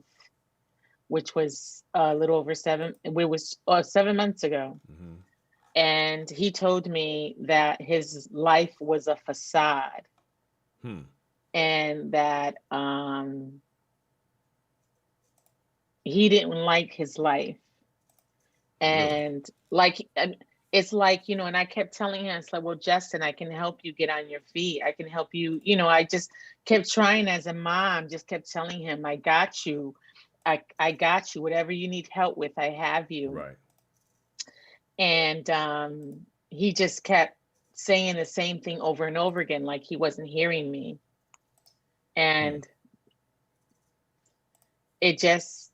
which was a little over it was 7 months ago. Hmm. And he told me that his life was a facade, Hmm. and that he didn't like his life. Really? And it's like, and I kept telling him, it's like, well, Justin, I can help you get on your feet. I can help you. I just kept trying as a mom, just kept telling him, I got you. I got you. Whatever you need help with, I have you. Right. And he just kept saying the same thing over and over again, like he wasn't hearing me. Hmm. And it just,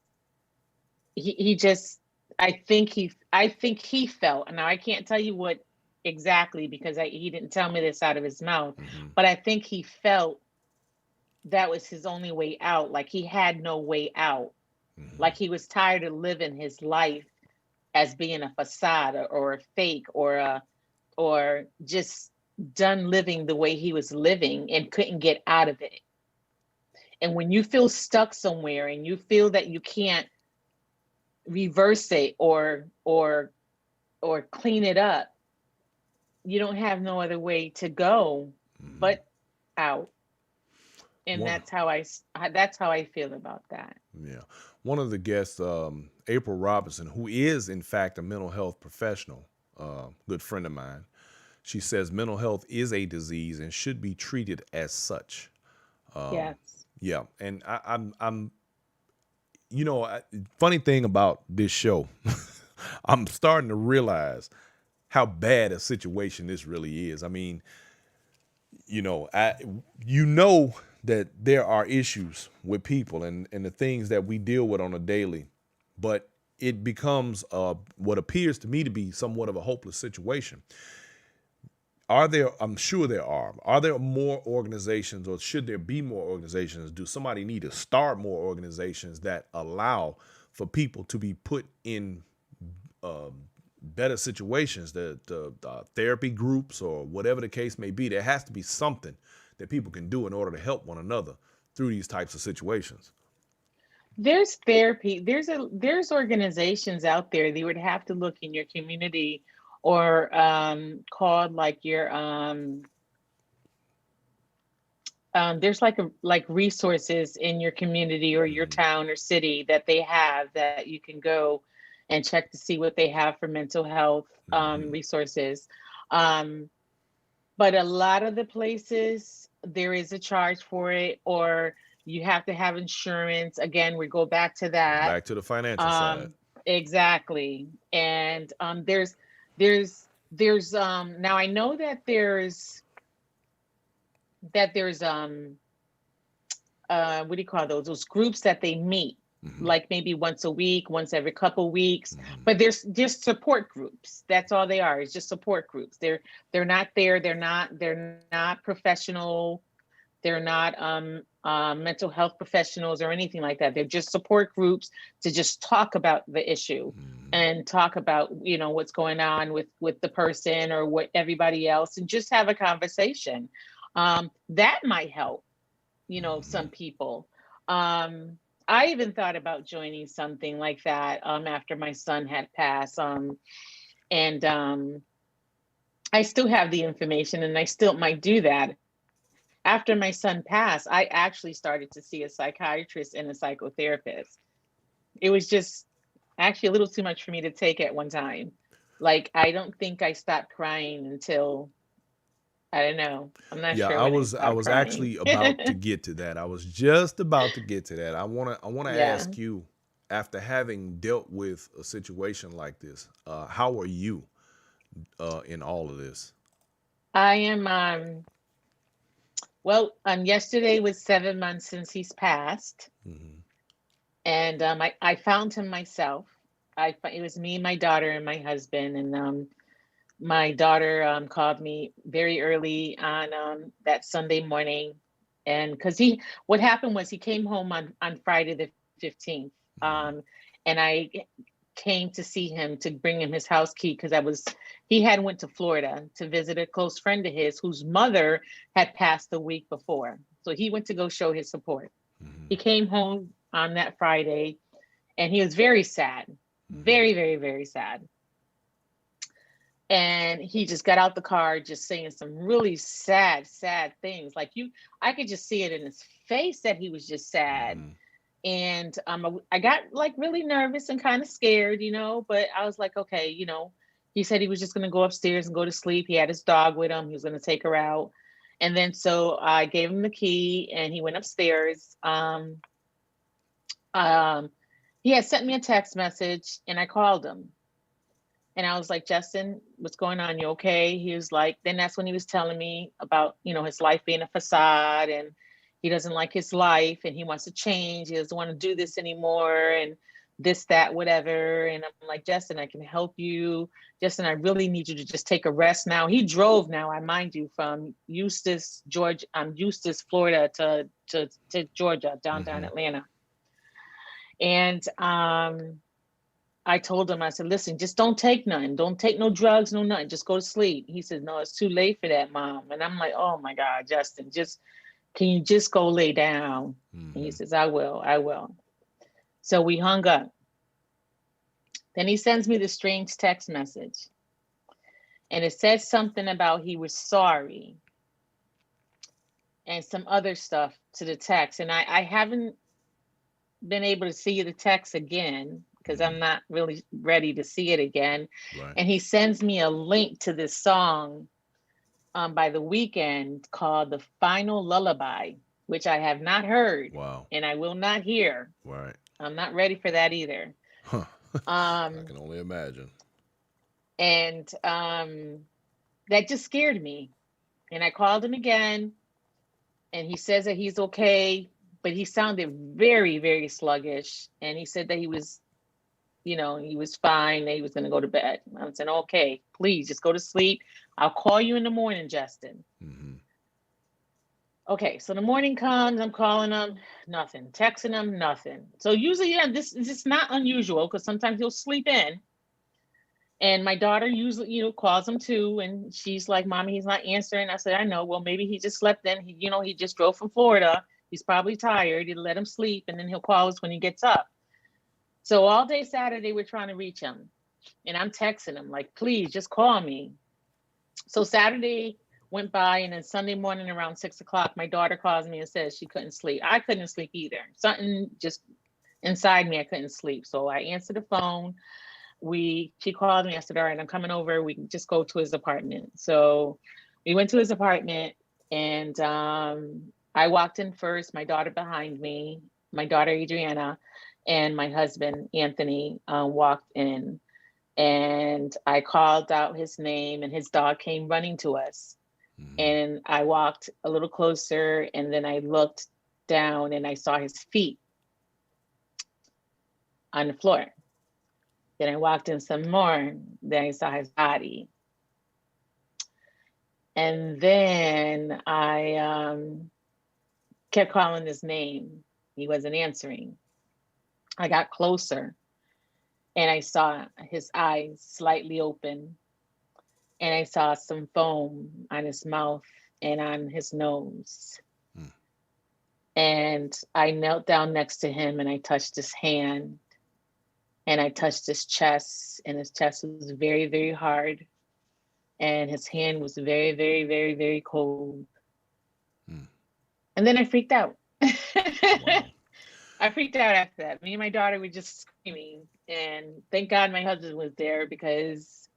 he just, I think he felt, and now I can't tell you what exactly because he didn't tell me this out of his mouth, Hmm. but I think he felt that was his only way out. Like he had no way out. Hmm. Like he was tired of living his life as being a facade or a fake or just done living the way he was living and couldn't get out of it. And when you feel stuck somewhere and you feel that you can't reverse it or clean it up, you don't have no other way to go Hmm. but out. And One, that's how I feel about that. yeah, one of the guests, April Robinson, who is in fact a mental health professional, good friend of mine. She says mental health is a disease and should be treated as such. Yes. Yeah, and I'm, funny thing about this show, I'm starting to realize how bad a situation this really is. I mean, you know, I, you know that there are issues with people and the things that we deal with on a daily, but it becomes what appears to me to be somewhat of a hopeless situation. Are there, I'm sure are there more organizations, or should there be more organizations? Do somebody need to start more organizations that allow for people to be put in better situations, the therapy groups or whatever the case may be? There has to be something that people can do in order to help one another through these types of situations. There's therapy. There's organizations out there. They would have to look in your community or called like your there's like resources in your community or your Hmm. town or city that they have that you can go and check to see what they have for mental health Hmm. resources. Um, but a lot of the places there is a charge for it, or you have to have insurance. Again, we go back to that. Back to the financial side. Um, exactly. And there's now I know that there's what do you call those groups that they meet Hmm. like maybe once a week, once every couple weeks. Hmm. But there's just support groups. That's all they are. It's just support groups. They're not there. They're not professional. They're not mental health professionals or anything like that. They're just support groups to just talk about the issue Hmm. and talk about what's going on with the person or what everybody else, and just have a conversation. That might help Hmm. some people. I even thought about joining something like that after my son had passed. And I still have the information and I still might do that. After my son passed, I actually started to see a psychiatrist and a psychotherapist. It was just actually a little too much for me to take at one time. Like, I don't think I stopped crying until, I don't know. I'm not Yeah, sure I when I was I stopped was crying. actually about to get to that. I was just about to get to that. I wanna Yeah. ask you, after having dealt with a situation like this, how are you in all of this? I am well, yesterday was 7 months since he's passed, Hmm. and I found him myself. It was me, my daughter, and my husband, and my daughter called me very early on that Sunday morning, and because what happened was he came home on Friday the 15th, Hmm. and I came to see him to bring him his house key because he had went to Florida to visit a close friend of his whose mother had passed the week before. So he went to go show his support. Hmm. He came home on that Friday and he was very sad, Hmm. very, very, very sad. And he just got out the car, just saying some really sad, sad things. I could just see it in his face that he was just sad. Hmm. And I got like really nervous and kind of scared, but I was like, okay, he said he was just going to go upstairs and go to sleep. He had his dog with him. He was going to take her out. And then so I gave him the key and he went upstairs. Um, he had sent me a text message and I called him. And I was like, Justin, what's going on? You okay? He was like, then that's when he was telling me about, his life being a facade and he doesn't like his life and he wants to change. He doesn't want to do this anymore and this, that, whatever. And I'm like, Justin, I can help you. Justin, I really need you to just take a rest now. He drove now, I mind you, from Eustis, Florida to Georgia, downtown Hmm. Atlanta. And I told him, I said, listen, just don't take nothing. Don't take no drugs, no nothing. Just go to sleep. He said, no, it's too late for that, Mom. And I'm like, oh my God, Justin, can you just go lay down? And he Hmm. says, I will. So we hung up. Then he sends me this strange text message. And it said something about he was sorry. and some other stuff to the text. And I haven't been able to see the text again because Hmm. I'm not really ready to see it again. Right. And he sends me a link to this song by The Weeknd called The Final Lullaby, which I have not heard Wow. and I will not hear. Right. I'm not ready for that either. Huh. I Um, can only imagine. and that just scared me. And I called him again, and he says that he's okay, but he sounded very, very sluggish. And he said that he was, he was fine, that he was going to go to bed. I said, okay, please just go to sleep. I'll call you in the morning, Justin. Hmm. Okay, so the morning comes, I'm calling him, nothing, texting him, nothing. So usually, yeah, this is not unusual because sometimes he'll sleep in. And my daughter usually, calls him too, and she's like, "Mommy, he's not answering." I said, "I know. Well, maybe he just slept in. He just drove from Florida. He's probably tired. You let him sleep, and then he'll call us when he gets up." So all day Saturday, we're trying to reach him, and I'm texting him like, "Please, just call me." So Saturday went by, and then Sunday morning around 6 o'clock, my daughter calls me and says she couldn't sleep. I couldn't sleep either. Something just inside me, I couldn't sleep. So I answered the phone. She called me. I said, all right, I'm coming over. We can just go to his apartment. So we went to his apartment, and I walked in first, my daughter behind me, my daughter Adriana, and my husband Anthony walked in, and I called out his name, and his dog came running to us. Hmm. And I walked a little closer, and then I looked down and I saw his feet on the floor. Then I walked in some more. Then I saw his body. And then I kept calling his name. He wasn't answering. I got closer and I saw his eyes slightly open. And I saw some foam on his mouth and on his nose. Mm. And I knelt down next to him and I touched his hand and I touched his chest. And his chest was very, very hard. And his hand was very, very, very, very cold. Mm. And then I freaked out. Wow. I freaked out after that. Me and my daughter were just screaming. And thank God my husband was there because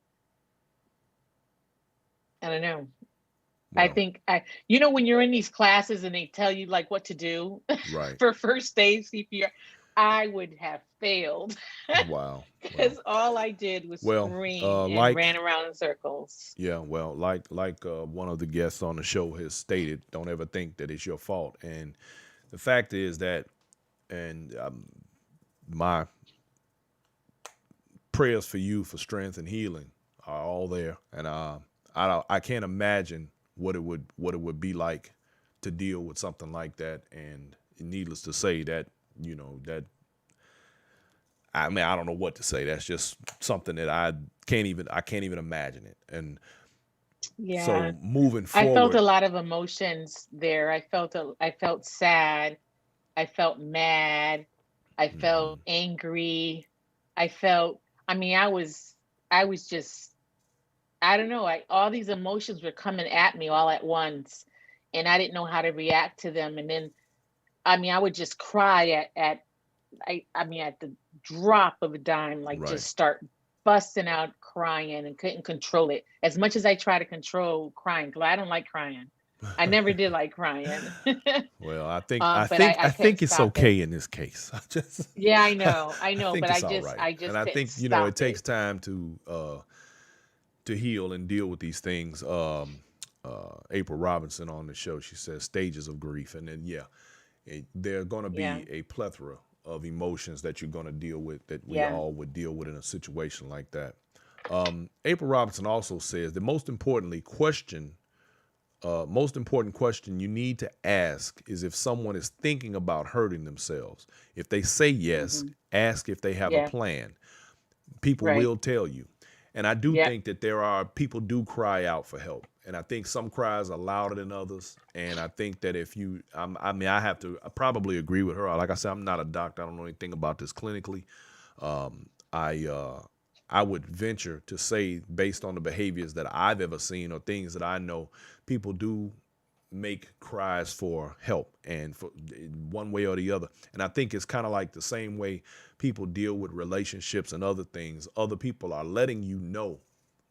I don't know. I Well, think when you're in these classes and they tell you like what to do right. for first aid CPR, I would have failed Wow. Well, because all I did was well, scream and like, ran around in circles. yeah, well, like one of the guests on the show has stated, don't ever think that it's your fault. And the fact is that, and my prayers for you for strength and healing are all there. And I can't imagine what it would be like to deal with something like that. And needless to say, that that I mean, I don't know what to say. That's just something that I can't even imagine it. And Yeah. so moving I felt a forward. lot of emotions there. I felt sad. I felt mad. I Hmm. felt angry. I felt I mean I was just I don't know, all these emotions were coming at me all at once and I didn't know how to react to them and then I would just cry at the drop of a dime, like Right. just start busting out crying and couldn't control it. As much as I try to control crying, because I don't like crying. I never did like crying. Well, I think I But think I I couldn't think it's stop it. okay in this case. Yeah, I I know, think but it's all right. I And just I couldn't think stop it takes it. time to heal and deal with these things. April Robinson on the show, she says stages of grief, and then yeah, there are going to Yeah, be a plethora of emotions that you're going to deal with that we yeah, all would deal with in a situation like that. April Robinson also says the most important question you need to ask is if someone is thinking about hurting themselves. If they say yes, hmm, ask if they have a yeah, plan. People right, will tell you. And I do yeah, think that people do cry out for help. And I think some cries are louder than others. And I think that if you, I probably agree with her. Like I said, I'm not a doctor. I don't know anything about this clinically. I, I would venture to say, based on the behaviors that I've ever seen or things that I know, people do make cries for help and for one way or the other. And I think it's kind of like the same way people deal with relationships and other things. Other people are letting you know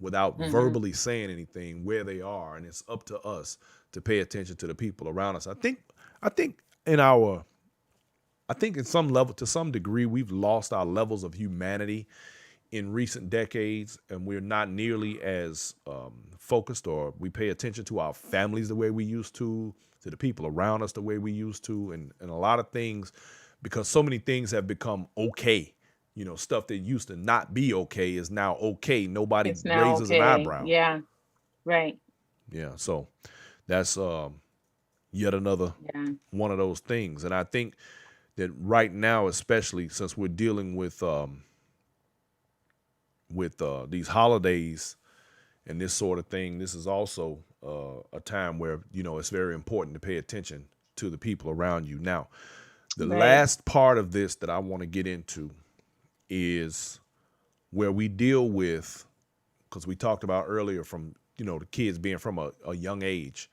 without Mm-hmm. verbally saying anything where they are, and it's up to us to pay attention to the people around us. I think in our I think in some level, to some degree, we've lost our levels of humanity in recent decades, and we're not nearly as focused, or we pay attention to our families the way we used to the people around us the way we used to, and a lot of things, because so many things have become okay. You know, stuff that used to not be okay is now okay. Nobody It's now raises an okay. eyebrow. Yeah. Right. Yeah, so that's yet another Yeah. one of those things, and I think that right now, especially since we're dealing with these holidays and this sort of thing, this is also a time where, you know, it's very important to pay attention to the people around you. Now, the Right. last part of this that I want to get into is where we deal with, because we talked about earlier, from, you know, the kids being from a young age,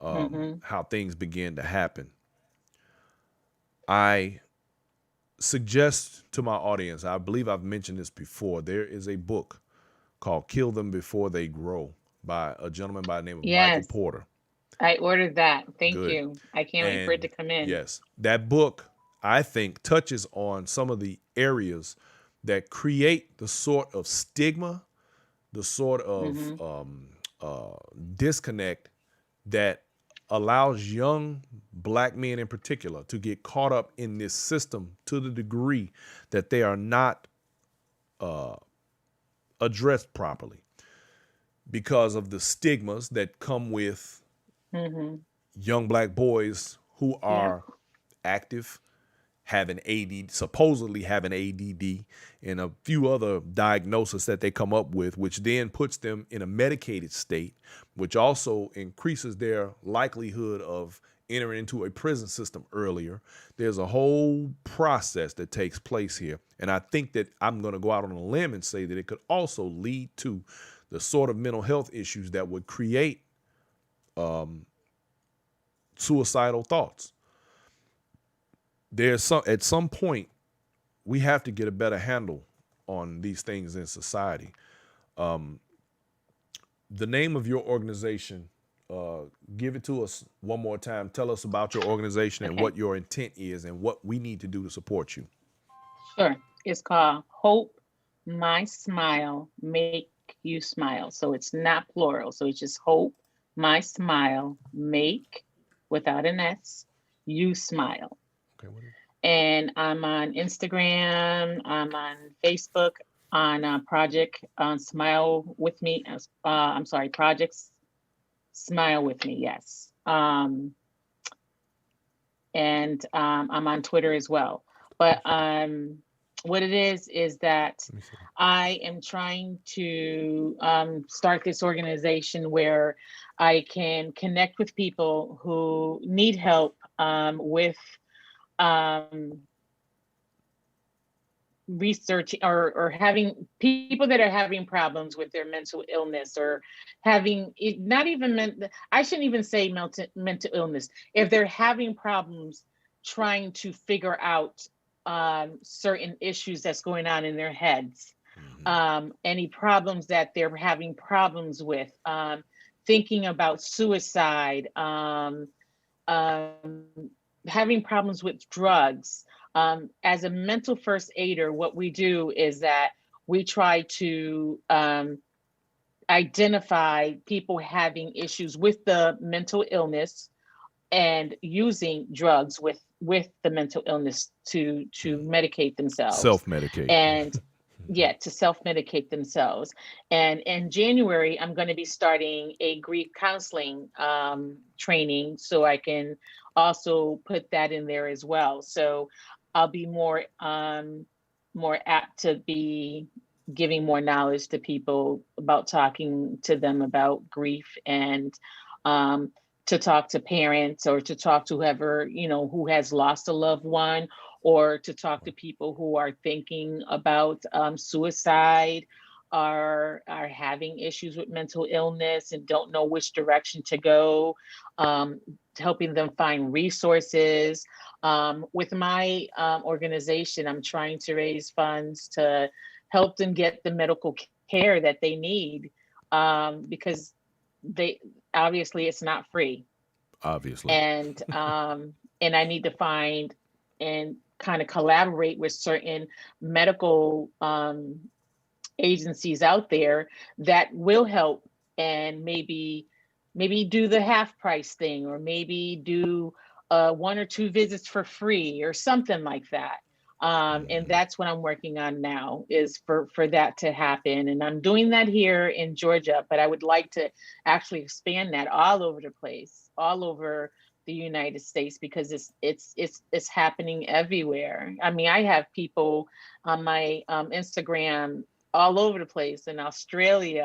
Mm-hmm. how things begin to happen. I suggest to my audience, I believe I've mentioned this before, there is a book called Kill Them Before They Grow by a gentleman by the name of Michael Yes. Porter. I ordered that. Thank Good. you. I can't wait for it And to come in. yes, that book, I think, touches on some of the areas that create the sort of stigma, the sort of Mm-hmm. disconnect that allows young black men in particular to get caught up in this system to the degree that they are not addressed properly because of the stigmas that come with Mm-hmm. young black boys who Yep. are active, having ADD, supposedly having ADD, and a few other diagnoses that they come up with, which then puts them in a medicated state, which also increases their likelihood of entering into a prison system earlier. There's a whole process that takes place here. And I think that I'm going to go out on a limb and say that it could also lead to the sort of mental health issues that would create suicidal thoughts. There's some, at some point, we have to get a better handle on these things in society. The name of your organization, give it to us one more time. Tell us about your organization and Okay. what your intent is and what we need to do to support you. Sure. It's called Hope My Smile Make You Smile. So it's not plural. So it's just Hope My Smile Make, without an S, You Smile. Okay, what is And I'm on Instagram. I'm on Facebook on Project Smile with Me. I'm sorry, Projects Smile with Me. Yes. And I'm on Twitter as well. But what it is that Let me see. I am trying to start this organization where I can connect with people who need help with um, research or having people that are having problems with their mental illness or having it not even meant I shouldn't even say mental illness if they're having problems trying to figure out certain issues that's going on in their heads, any problems that they're having problems with, thinking about suicide, um, having problems with drugs. As a mental first aider, what we do is that we try to identify people having issues with the mental illness and using drugs with the mental illness to medicate themselves, Self medicate. and yeah, to self-medicate themselves. And in January I'm going to be starting a grief counseling training, so I can also put that in there as well. So I'll be more apt to be giving more knowledge to people about talking to them about grief, and um, to talk to parents or to talk to whoever, who has lost a loved one, or to talk to people who are thinking about suicide, are having issues with mental illness and don't know which direction to go, um, helping them find resources. With my organization, I'm trying to raise funds to help them get the medical care that they need, because they obviously it's not free, Obviously. and I need to find and kind of collaborate with certain medical agencies out there that will help, and maybe do the half price thing, or maybe do one or two visits for free or something like that. And Mhm. that's what I'm working on now, is for that to happen. And I'm doing that here in Georgia, but I would like to actually expand that all over the place, all over the United States, because it's happening everywhere. I mean, I have people on my Instagram all over the place, in Australia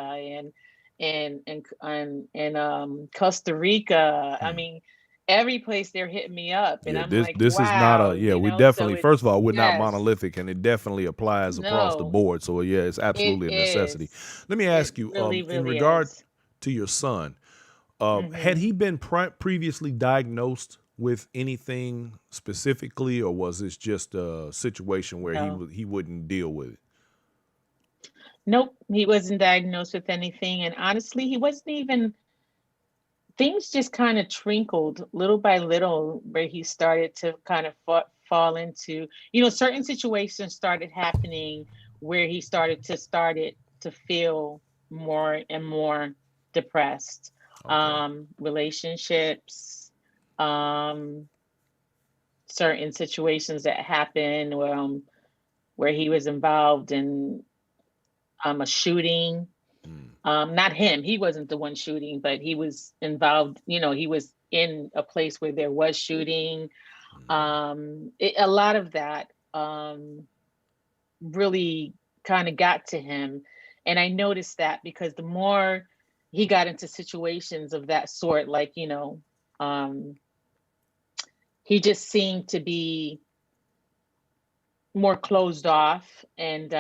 and Costa Rica. I Hmm. mean, every place they're hitting me up, and Yeah, I'm this like, this is not wow, a, yeah, we so definitely, first of it's, all, we're not yes, monolithic, and it definitely applies across the no, board. So yeah, it's it absolutely a necessity. is. Let me It ask you, really, in really regard is. to your son, had Hmm. he been previously diagnosed with anything specifically, or was this just a situation where No, he wouldn't deal with it? nope, he wasn't diagnosed with anything, and honestly, he wasn't even. Things just kind of trickled little by little, where he started to kind of fall into, certain situations started happening where he started to feel more and more depressed. Okay. Relationships, um, certain situations that happened where he was involved in a shooting. Mm, Not him. He wasn't the one shooting, but he was involved. He was in a place where there was shooting. mm. A lot of that really kind of got to him, and I noticed that because the more he got into situations of that sort, like um, he just seemed to be more closed off, and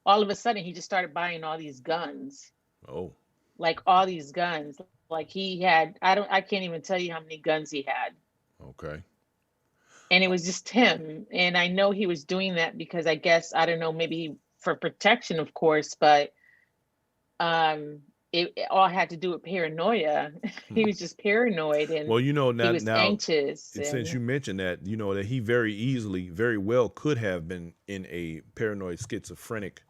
all of a sudden he just started buying all these guns, Oh, like all these guns. Like he had, I can't even tell you how many guns he had. okay. And it Uh, was just him. And I know he was doing that because I guess, I don't know, maybe for protection, of course, but um it all had to do with paranoia. He hmm. was just paranoid, and Well, he now, was anxious, since and you mentioned that, that he very easily, very well could have been in a paranoid schizophrenic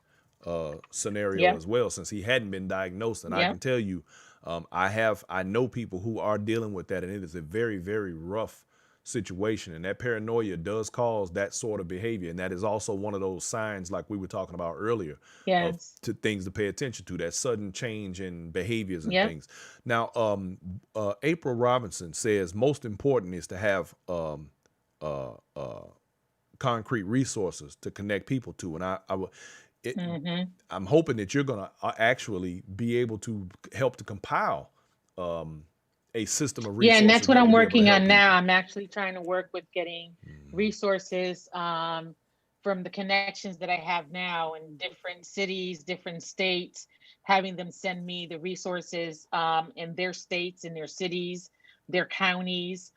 scenario yeah, as well, since he hadn't been diagnosed. And I yeah, can tell you, I know people who are dealing with that, and it is a very, very rough situation. And that paranoia does cause that sort of behavior, and that is also one of those signs, like we were talking about earlier, of yes, to things to pay attention to, that sudden change in behaviors and yeah, things. Now, April Robinson says most important is to have uh, uh, concrete resources to connect people to, and it, hmm, I'm hoping that you're gonna actually be able to help to compile um, a system of yeah. And that's resources what that I'm will be able to working help on now. people. I'm actually trying to work with getting Mhm. resources, from the connections that I have now in different cities, different states, having them send me the resources in their states, in their cities, their counties,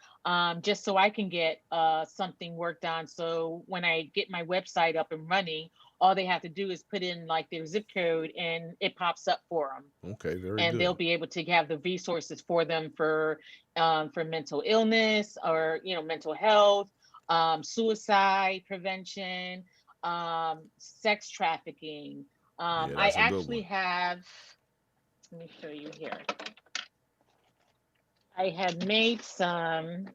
just so I can get something worked on. So when I get my website up and running, all they have to do is put in like their zip code, and it pops up for them, Okay, very and they'll good. be able to have the resources for them for mental illness, or mental health, suicide prevention, sex trafficking. Yeah, I that's a good actually one. have. Let me show you here. I had made some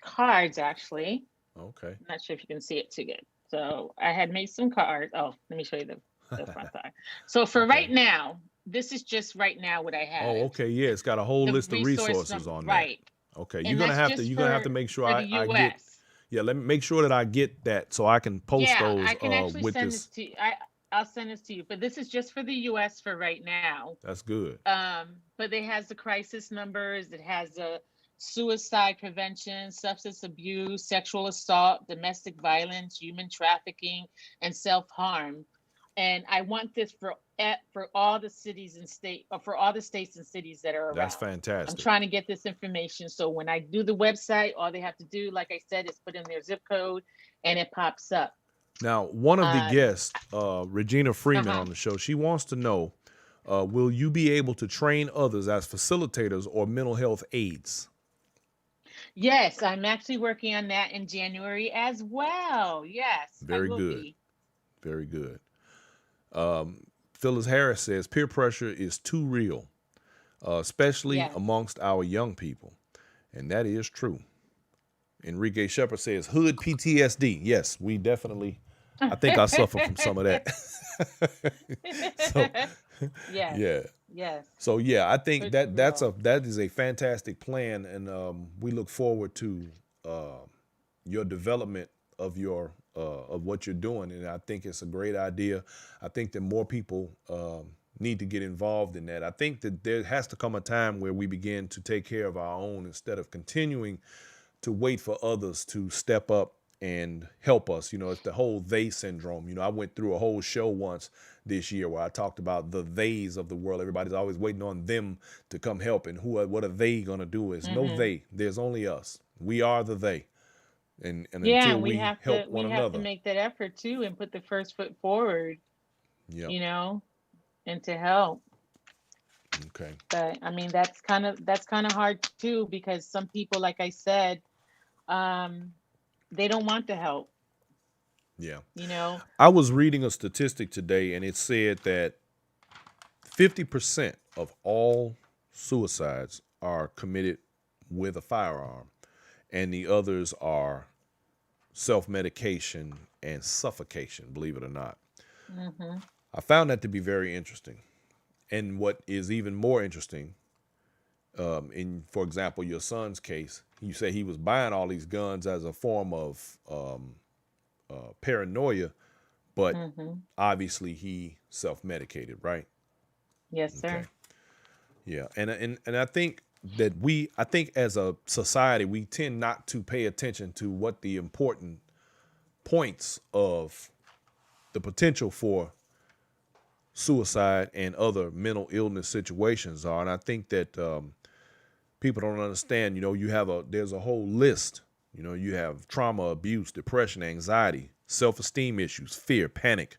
cards actually. Okay. I'm not sure if you can see it too good. So I had made some cards. Oh, let me show you the front side. So for Okay. right now, this is just right now what I Oh, have. okay. Yeah, it's got a whole The list of resource resources number, on that. right? Okay, And that's just you're gonna have to make sure for the I get, U.S. yeah, let me make sure that I get that so I can post Yeah, those I can actually with send this this. to you. I'll send this to you, but this is just for the U.S. for right now. That's good. But it has the crisis numbers. It has the suicide prevention, substance abuse, sexual assault, domestic violence, human trafficking, and self-harm. And I want this for all the cities and state, or for all the states and cities that are That's around. I'm fantastic. trying to get this information so when I do the website, all they have to do, like I said, is put in their zip code and it pops up. Now, one of the Um, guests, Regina Freeman uh-huh. on the show, she wants to know, will you be able to train others as facilitators or mental health aides? Yes, I'm actually working on that in January as well. Yes, I Very will good. be. Very good. Phyllis Harris says peer pressure is too real, especially Yes. amongst our young people. And that is true. Enrique Shepard says hood PTSD. Yes, we definitely, I think I suffer from some of that. So, Yes. yeah. Yes. So yeah, I think It's real. that is a fantastic plan, and we look forward to your development of what you're doing, and I think it's a great idea. I think that more people need to get involved in that. I think that there has to come a time where we begin to take care of our own instead of continuing to wait for others to step up and help us. You know, it's the whole they syndrome. You know, I went through a whole show once this year where I talked about the theys of the world. Everybody's always waiting on them to come help, and what are they gonna do? Is no Hmm. they. There's only us. We are the they, and Yeah, until and we help one we have to another. make that effort too and put the first foot forward, Yep. you know, and to help. Okay. But I mean, that's kind of hard too because some people, like I said, um, they don't want the help, Yeah. you know. I was reading a statistic today, and it said that 50% of all suicides are committed with a firearm, and the others are self medication and suffocation, believe it or not. Hmm. I found that to be very interesting. And what is even more interesting, in, for example, your son's case, you say he was buying all these guns as a form of paranoia, but Hmm. obviously he self medicated, right? Yes, Okay. sir. Yeah. And I think as a society, we tend not to pay attention to what the important points of the potential for suicide and other mental illness situations are. And I think that people don't understand, you know, there's a whole list. You know, you have trauma, abuse, depression, anxiety, self-esteem issues, fear, panic,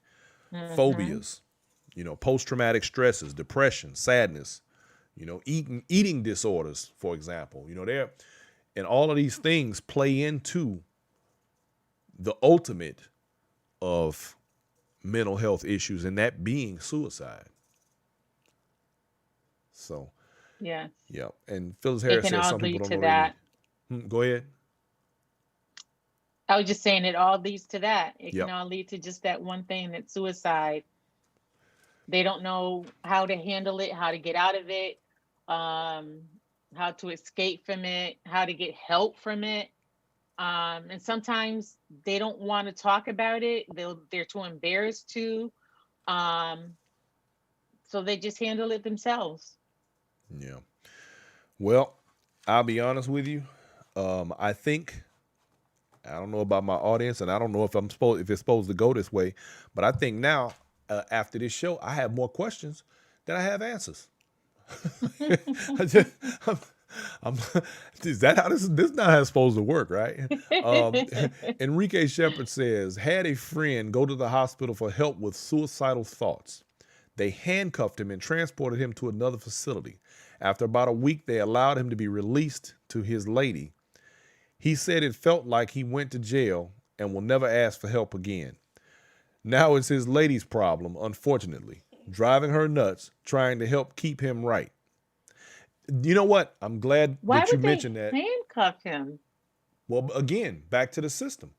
Hmm. phobias, you know, post-traumatic stresses, depression, sadness, you know, eating disorders, for example. You know, and all of these things play into the ultimate of mental health issues, and that being suicide. So, Yes. yeah. And Phyllis It Harris can says all some people lead don't to know they need. that. Go ahead. I was just saying it all leads to that. It can Yep. all lead to just that one thing, that suicide. They don't know how to handle it, how to get out of it, um, how to escape from it, how to get help from it. And sometimes they don't want to talk about it. They're too embarrassed to. Um, so they just handle it themselves. Yeah. Well, I'll be honest with you. I think I don't know about my audience, and I don't know if it's supposed to go this way, but I think now after this show, I have more questions than I have answers. I just, I'm, I'm, is that how this is not how it's supposed to work, right? Um, Enrique Shepard says had a friend go to the hospital for help with suicidal thoughts. They handcuffed him and transported him to another facility. After about a week, they allowed him to be released to his lady. He said it felt like he went to jail and will never ask for help again. Now it's his lady's problem, unfortunately, driving her nuts, trying to help keep him right. You know what? I'm glad Why that you would they mentioned that. handcuff him? Well, again, back to the system.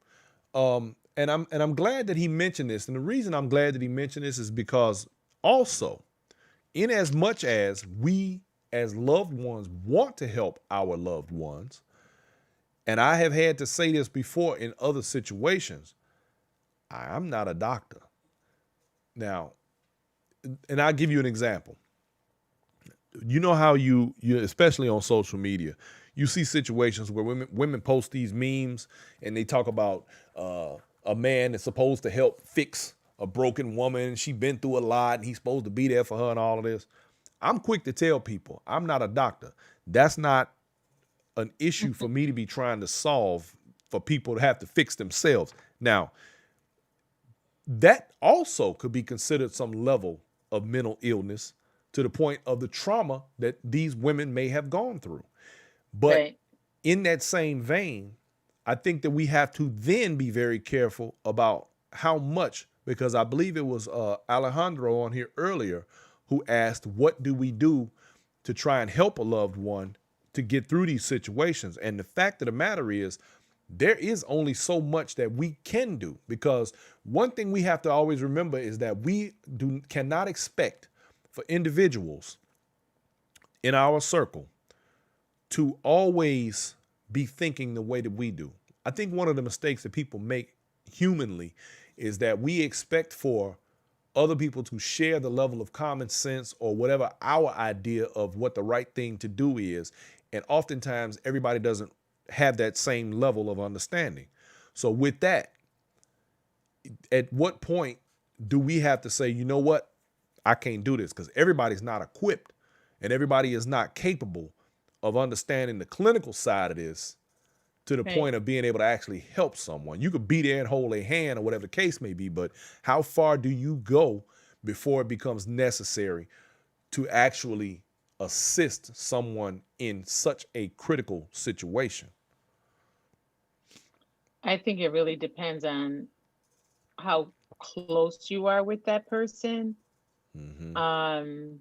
And I'm glad that he mentioned this. And the reason I'm glad that he mentioned this is because also, in as much as we as loved ones want to help our loved ones, and I have had to say this before in other situations, I'm not a doctor. Now, and I'll give you an example. You know how you especially on social media, you see situations where women post these memes and they talk about a man that's supposed to help fix a broken woman. She been through a lot and he's supposed to be there for her and all of this. I'm quick to tell people, I'm not a doctor. That's not an issue for me to be trying to solve for people to have to fix themselves. Now, that also could be considered some level of mental illness to the point of the trauma that these women may have gone through. But Right. in that same vein, I think that we have to then be very careful about how much, because I believe it was Alejandro on here earlier who asked, what do we do to try and help a loved one to get through these situations? And the fact of the matter is, there is only so much that we can do, because one thing we have to always remember is that we cannot expect for individuals in our circle to always be thinking the way that we do. I think one of the mistakes that people make humanly is that we expect for other people to share the level of common sense or whatever our idea of what the right thing to do is. And oftentimes everybody doesn't have that same level of understanding. So with that, at what point do we have to say, you know what, I can't do this? Because everybody's not equipped and everybody is not capable of understanding the clinical side of this to the Right. point of being able to actually help someone. You could be there and hold a hand or whatever the case may be, but how far do you go before it becomes necessary to actually assist someone in such a critical situation? I think it really depends on how close you are with that person. Mm-hmm. Um,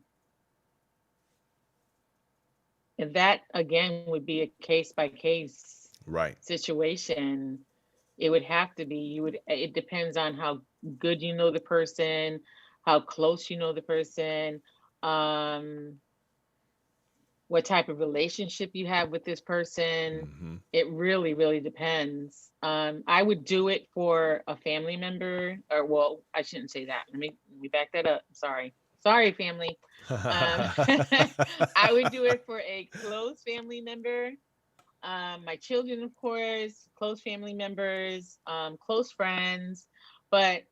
and that again would be a case by case Right. situation. It would have to be, it depends on how good you know the person, how close you know the person, um, what type of relationship you have with this person. Mm-hmm. It really, really depends. I would do it for a family member, or well, I shouldn't say that. Let me back that up. Sorry, family. I would do it for a close family member. My children, of course, close family members, close friends, but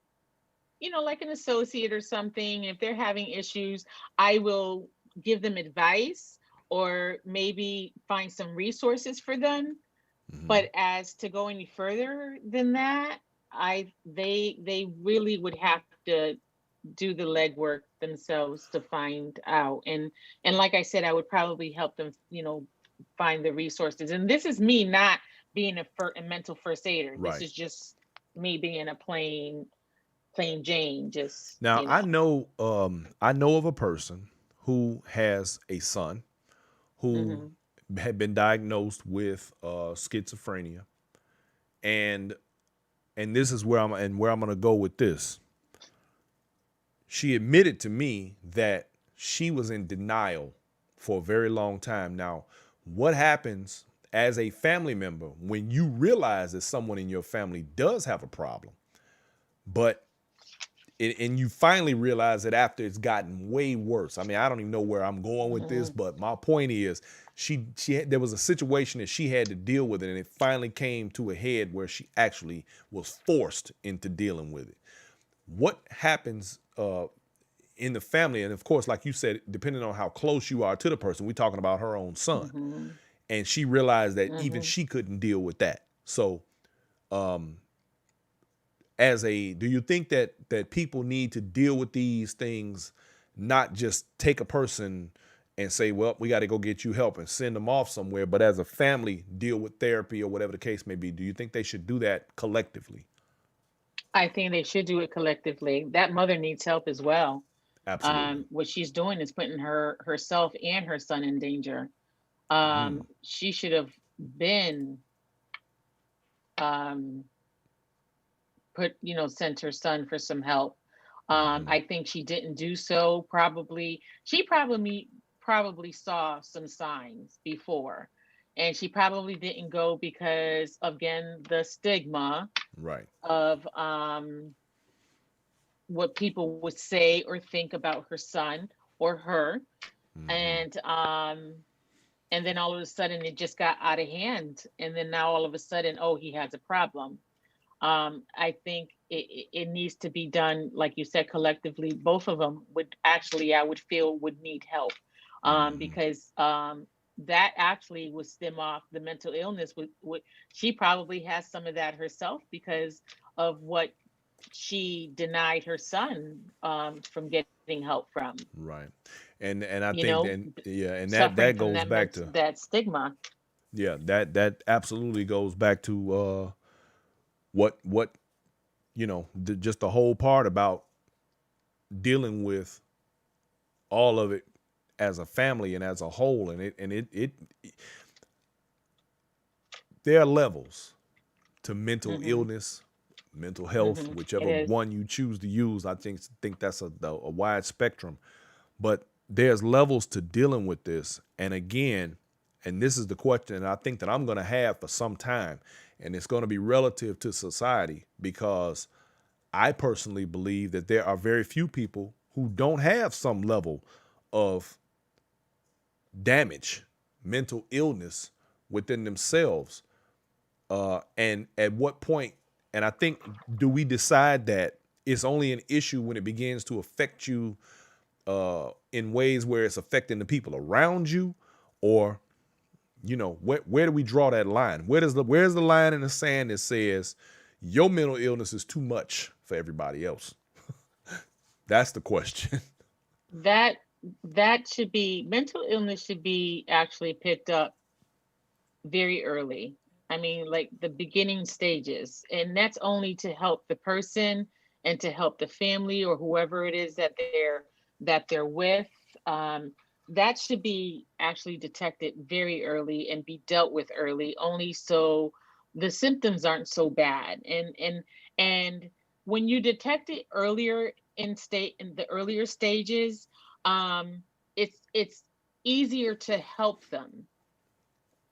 like an associate or something, if they're having issues, I will give them advice or maybe find some resources for them. Mm-hmm. But as to go any further than that, they really would have to do the legwork themselves to find out. And like I said, I would probably help them, find the resources. And this is me not being a mental first aider. This Right. is just me being a plain Jane, just, Now I know of a person who has a son who hmm had been diagnosed with schizophrenia, and this is where I'm going to go with this. She admitted to me that she was in denial for a very long time. Now, what happens as a family member when you realize that someone in your family does have a problem, but and you finally realize it after it's gotten way worse. I mean, I don't even know where I'm going with this, hmm but my point is, there was a situation that she had to deal with it, and it finally came to a head where she actually was forced into dealing with it. What happens in the family, and of course, like you said, depending on how close you are to the person, we're talking about her own son, hmm and she realized that even hmm she couldn't deal with that. So, do you think that people need to deal with these things, not just take a person and say, well, we got to go get you help and send them off somewhere, but as a family deal with therapy or whatever the case may be? Do you think they should do that collectively? I think they should do it collectively. That mother needs help as well. Absolutely. What she's doing is putting herself and her son in danger. Mm, She should have been um, sent her son for some help. hmm. I think she didn't do so. She probably saw some signs before, and she probably didn't go because, again, the stigma Right. of what people would say or think about her son or her. Hmm. And and then all of a sudden it just got out of hand, and then now all of a sudden, oh, he has a problem. I think it needs to be done, like you said, collectively. Both of them would actually, I would feel, would need help, Mhm. because that actually would stem off the mental illness. She probably has some of that herself because of what she denied her son from getting help from. Right. And I You think know, then yeah, and that suffering that from goes that back to that stigma. yeah, that absolutely goes back to what just the whole part about dealing with all of it as a family and as a whole, and it there are levels to mental Hmm. illness, mental health, Hmm. It whichever is. one you choose to use. I think that's a wide spectrum, but there's levels to dealing with this. And again, and this is the question I think that I'm going to have for some time, and it's going to be relative to society, because I personally believe that there are very few people who don't have some level of damage, mental illness within themselves. And at what point, and I think, do we decide that it's only an issue when it begins to affect you in ways where it's affecting the people around you? Or, where do we draw that line? Where's the line in the sand that says your mental illness is too much for everybody else? That's the question. That that should be, mental illness should be actually picked up very early. I mean, like the beginning stages, and that's only to help the person and to help the family or whoever it is that they're with. Um, that should be actually detected very early and be dealt with early, only so the symptoms aren't so bad. And when you detect it earlier in the earlier stages, um, it's easier to help them.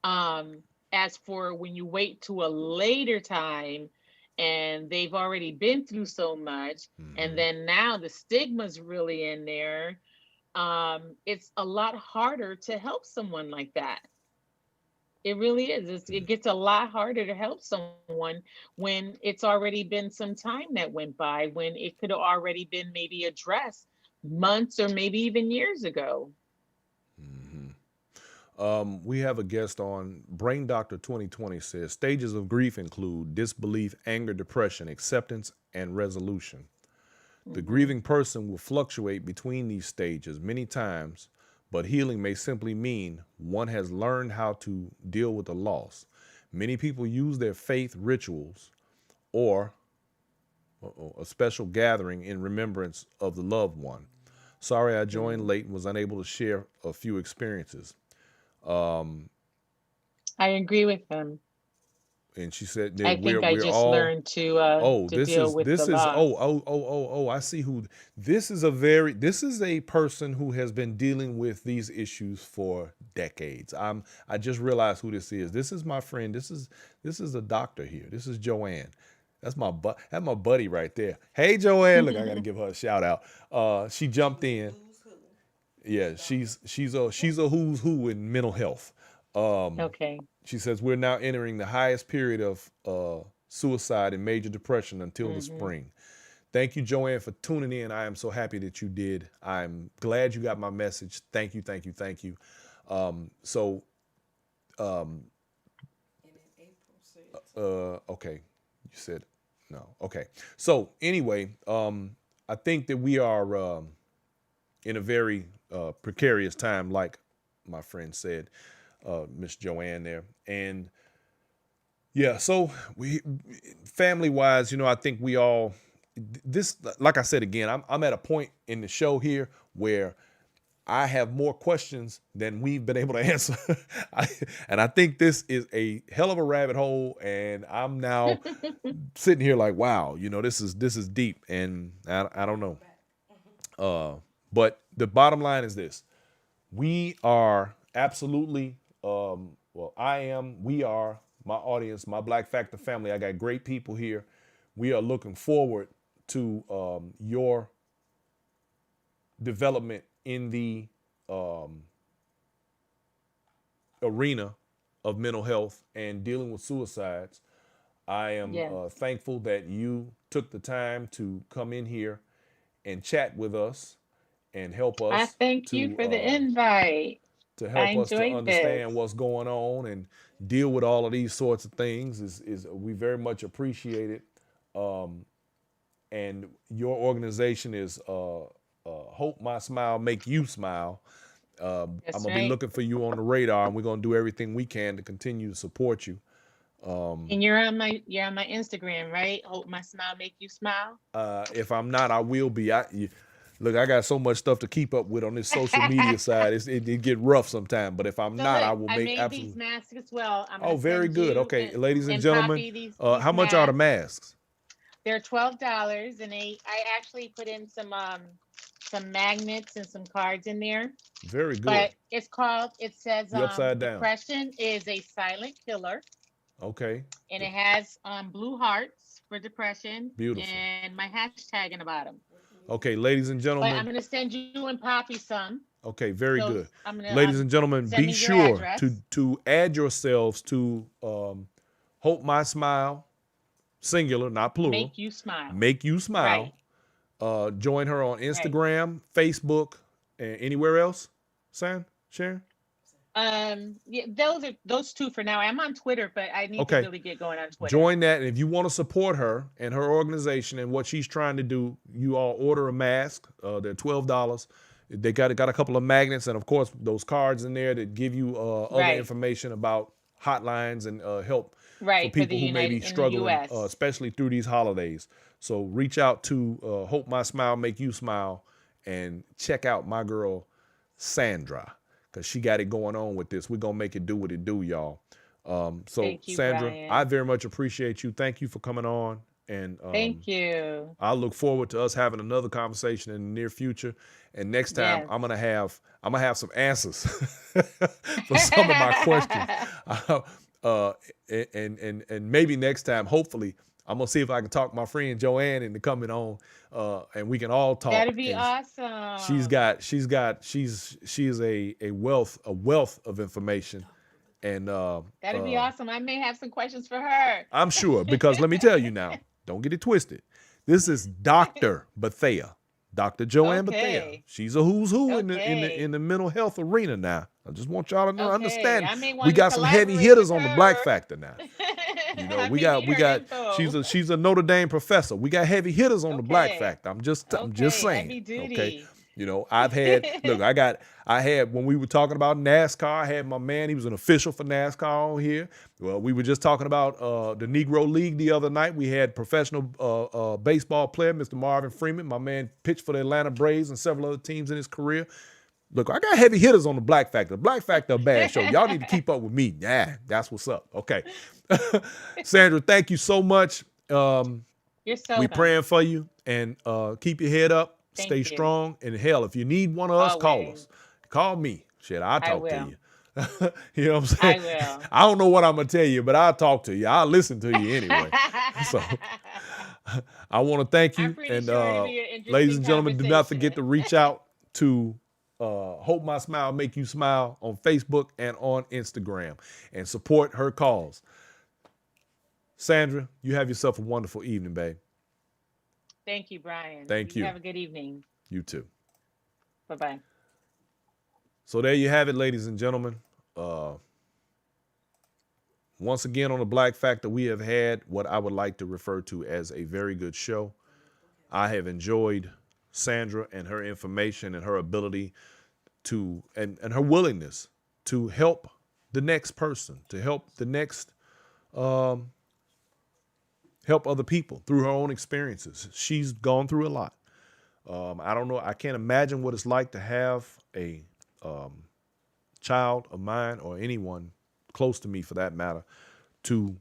um, as for when you wait to a later time and they've already been through so much, and Hmm. then now the stigma's really in there, it's a lot harder to help someone like that. It really is. It gets a lot harder to help someone when it's already been some time that went by, when it could have already been maybe addressed months or maybe even years ago. We have a guest on. Brain Doctor 2020 says stages of grief include disbelief, anger, depression, acceptance, and resolution. The Hmm. grieving person will fluctuate between these stages many times, but healing may simply mean one has learned how to deal with the loss. Many people use their faith rituals or a special gathering in remembrance of the loved one. Sorry I joined Hmm. late and was unable to share a few experiences. I agree with them. And she said that I we're think I we're just all learned to oh, to this deal is with the this is loss. I see who this is a person who has been dealing with these issues for decades. I just realized who this is. This is my friend. This is a doctor here. This is Joanne. That's my buddy right there. Hey Joanne, look, I gotta give her a shout out. She jumped in. Yeah, she's a who's who in mental health. Okay. She says we're now entering the highest period of suicide and major depression until the Hmm. spring. Thank you, Joanne, for tuning in. I am so happy that you did. I'm glad you got my message. Thank you, thank you, thank you. So, okay, you said no. Okay. So anyway, I think that we are in a very precarious time, like my friend said, Miss Joanne there, and yeah, so we family wise, I think we all this like I said again, I'm at a point in the show here where I have more questions than we've been able to answer. I, and I think this is a hell of a rabbit hole, and I'm now sitting here like, wow, this is deep, and I don't know. But the bottom line is this: we are absolutely, well, I am, we are, my audience, my Black Factor family. I got great people here. We are looking forward to your development in the arena of mental health and dealing with suicides. I am Yes. thankful that you took the time to come in here and chat with us and I thank you for the invite. I help us to enjoyed this. understand what's going on and deal with all of these sorts of things. Is we very much appreciate it. And your organization is Hope My Smile Make You Smile. I'm That's gonna be right. looking for you on the radar, and we're gonna do everything we can to continue to support you. And you're on my Instagram, right? Hope my smile make you smile. If I'm not, I will be. Look, I got so much stuff to keep up with on this social media side. It get rough sometimes. But if I'm So not, I look, will I make made these absolutely. masks as well. I'm Oh, gonna very send good. you Okay, ladies and and gentlemen, Poppy these how much are the masks. masks? They're $12, and I actually put in some magnets and some cards in there. Very good. But it says You upside down. depression is a silent killer, Okay, and it has blue hearts for depression beautiful. and my hashtag in the bottom. Okay, ladies and But I'm gentlemen. gonna send you and Poppy some. Okay, very So good. I'm gonna Ladies and gentlemen, send be me your sure address. to add yourselves to Hope My Smile, singular, not plural. Make you smile. Make You Smile. Right. Join her on Right. Instagram, Facebook, and anywhere else. Sharon? Yeah, those two for now. I'm on Twitter, but I need to Okay. really get going on Twitter. Join that. And if you want to support her and her organization and what she's trying to do, you all order a mask. They're $12. They got a couple of magnets and, of course, those cards in there that give you other Right. information about hotlines and help for Right, for people the who may be in the struggling, US. especially through these holidays. So reach out to Hope My Smile Make You Smile and check out my girl Sandra, because she got it going on with this. We're going to make it do what it do, y'all. So Thank you, Sandra, Brian. I very much appreciate you. Thank you for coming on. And Thank you. I look forward to us having another conversation in the near future. And next time Yes. I'm gonna have some answers for some of my questions. And maybe next time, hopefully, I'm gonna see if I can talk my friend Joanne into coming on, and we can all talk. That'd be And awesome. she is a wealth of information. And That'd be awesome. I may have some questions for her. I'm sure, because let me tell you now, don't get it twisted. This is Dr. Bethea, Dr. Joanne Bethea. Okay. She's a who's who Okay. in the mental health arena now. I just want y'all to Okay. understand. I may We want got to some heavy collaborate hitters with on the Black her. Factor now. You know, I we may need her got info. she's a Notre Dame professor. We got heavy hitters on the Black Okay. Factor. I'm just Okay, saying. heavy duty. Okay. You know, I had when we were talking about NASCAR, I had my man, he was an official for NASCAR on here. Well, we were just talking about the Negro League the other night. We had professional baseball player, Mr. Marvin Freeman. My man pitched for the Atlanta Braves and several other teams in his career. Look, I got heavy hitters on the Black Factor. The Black Factor, a bad show. Y'all need to keep up with me. Yeah, that's what's up. Okay. Sandra, thank you so much. You're so We welcome. praying for you, and keep your head up. Thank Stay you. strong. And hell, if you need one of us, call Always. us. Call me. Shit, I'll talk to will. you. You know what I'm saying? I will. I don't know what I'm going to tell you, but I'll talk to you. I'll listen to you anyway. So I want to thank you. I'm pretty And sure it'll be an interesting ladies and gentlemen, do not conversation. forget to reach out to Hope My Smile Make You Smile on Facebook and on Instagram, and support her cause. Sandra, you have yourself a wonderful evening, babe. Thank you, Brian. Thank you. Have a good evening. You too. Bye-bye. So there you have it, ladies and gentlemen. Once again on the Black Factor, we have had what I would like to refer to as a very good show. I have enjoyed Sandra and her information and her ability to, and her willingness to help the next person, to help the next, help other people through her own experiences. She's gone through a lot. I don't know. I can't imagine what it's like to have a child of mine or anyone close to me for that matter to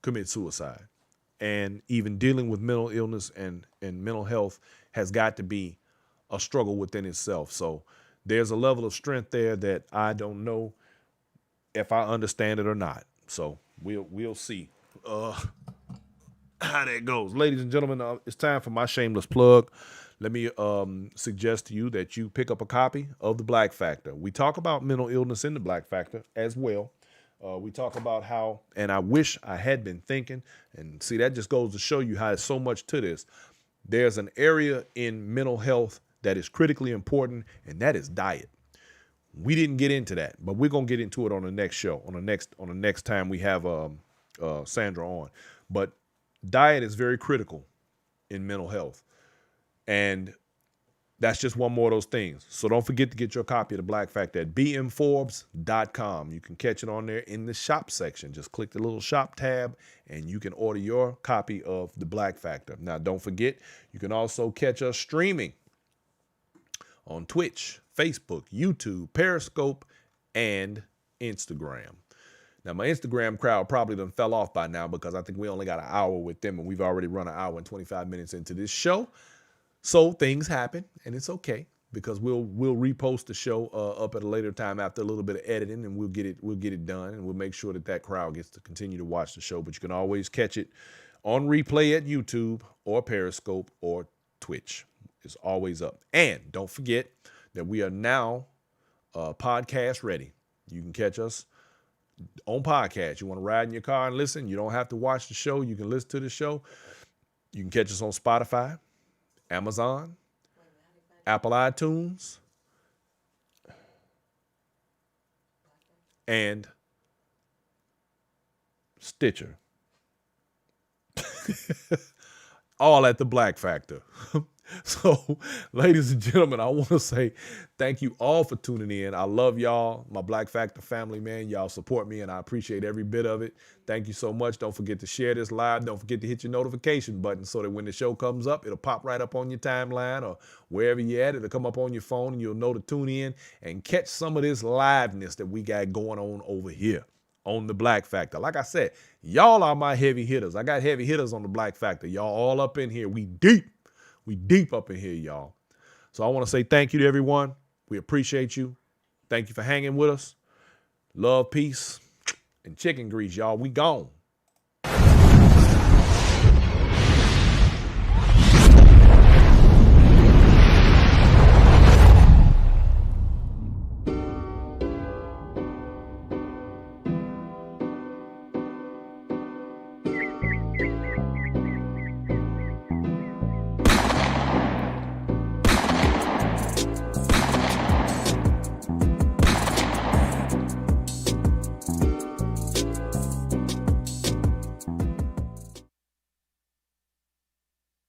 commit suicide. And even dealing with mental illness and mental health has got to be a struggle within itself. So there's a level of strength there that I don't know if I understand it or not. So we'll see. how that goes. Ladies and gentlemen, it's time for my shameless plug. Let me suggest to you that you pick up a copy of The Black Factor. We talk about mental illness in The Black Factor as well. We talk about how, and I wish I had been thinking, and see, that just goes to show you how there's so much to this. There's an area in mental health that is critically important, and that is diet. We didn't get into that, but we're gonna get into it on the next show, on the next time we have Sandra on. But diet is very critical in mental health, and that's just one more of those things. So don't forget to get your copy of The Black Factor at bmforbes.com. You can catch it on there in the shop section. Just click the little shop tab and you can order your copy of The Black Factor. Now, don't forget, you can also catch us streaming on Twitch, Facebook, YouTube, Periscope, and Instagram. Now, my Instagram crowd probably done fell off by now because I think we only got an hour with them and we've already run an hour and 25 minutes into this show. So things happen, and it's okay because we'll repost the show up at a later time after a little bit of editing, and we'll get it done, and we'll make sure that crowd gets to continue to watch the show. But you can always catch it on replay at YouTube or Periscope or Twitch. It's always up. And don't forget that we are now podcast ready. You can catch us on podcast. You want to ride in your car and listen? You don't have to watch the show. You can listen to the show. You can catch us on Spotify, Amazon, Apple iTunes, and Stitcher. All at The Black Factor. So, ladies and gentlemen, I want to say thank you all for tuning in. I love y'all, my Black Factor family, man. Y'all support me, and I appreciate every bit of it. Thank you so much. Don't forget to share this live. Don't forget to hit your notification button so that when the show comes up, it'll pop right up on your timeline or wherever you're at. It'll come up on your phone, and you'll know to tune in and catch some of this liveness that we got going on over here on The Black Factor. Like I said, y'all are my heavy hitters. I got heavy hitters on The Black Factor. Y'all all up in here. We deep. We deep up in here, y'all. So I want to say thank you to everyone. We appreciate you. Thank you for hanging with us. Love, peace, and chicken grease, y'all. We gone.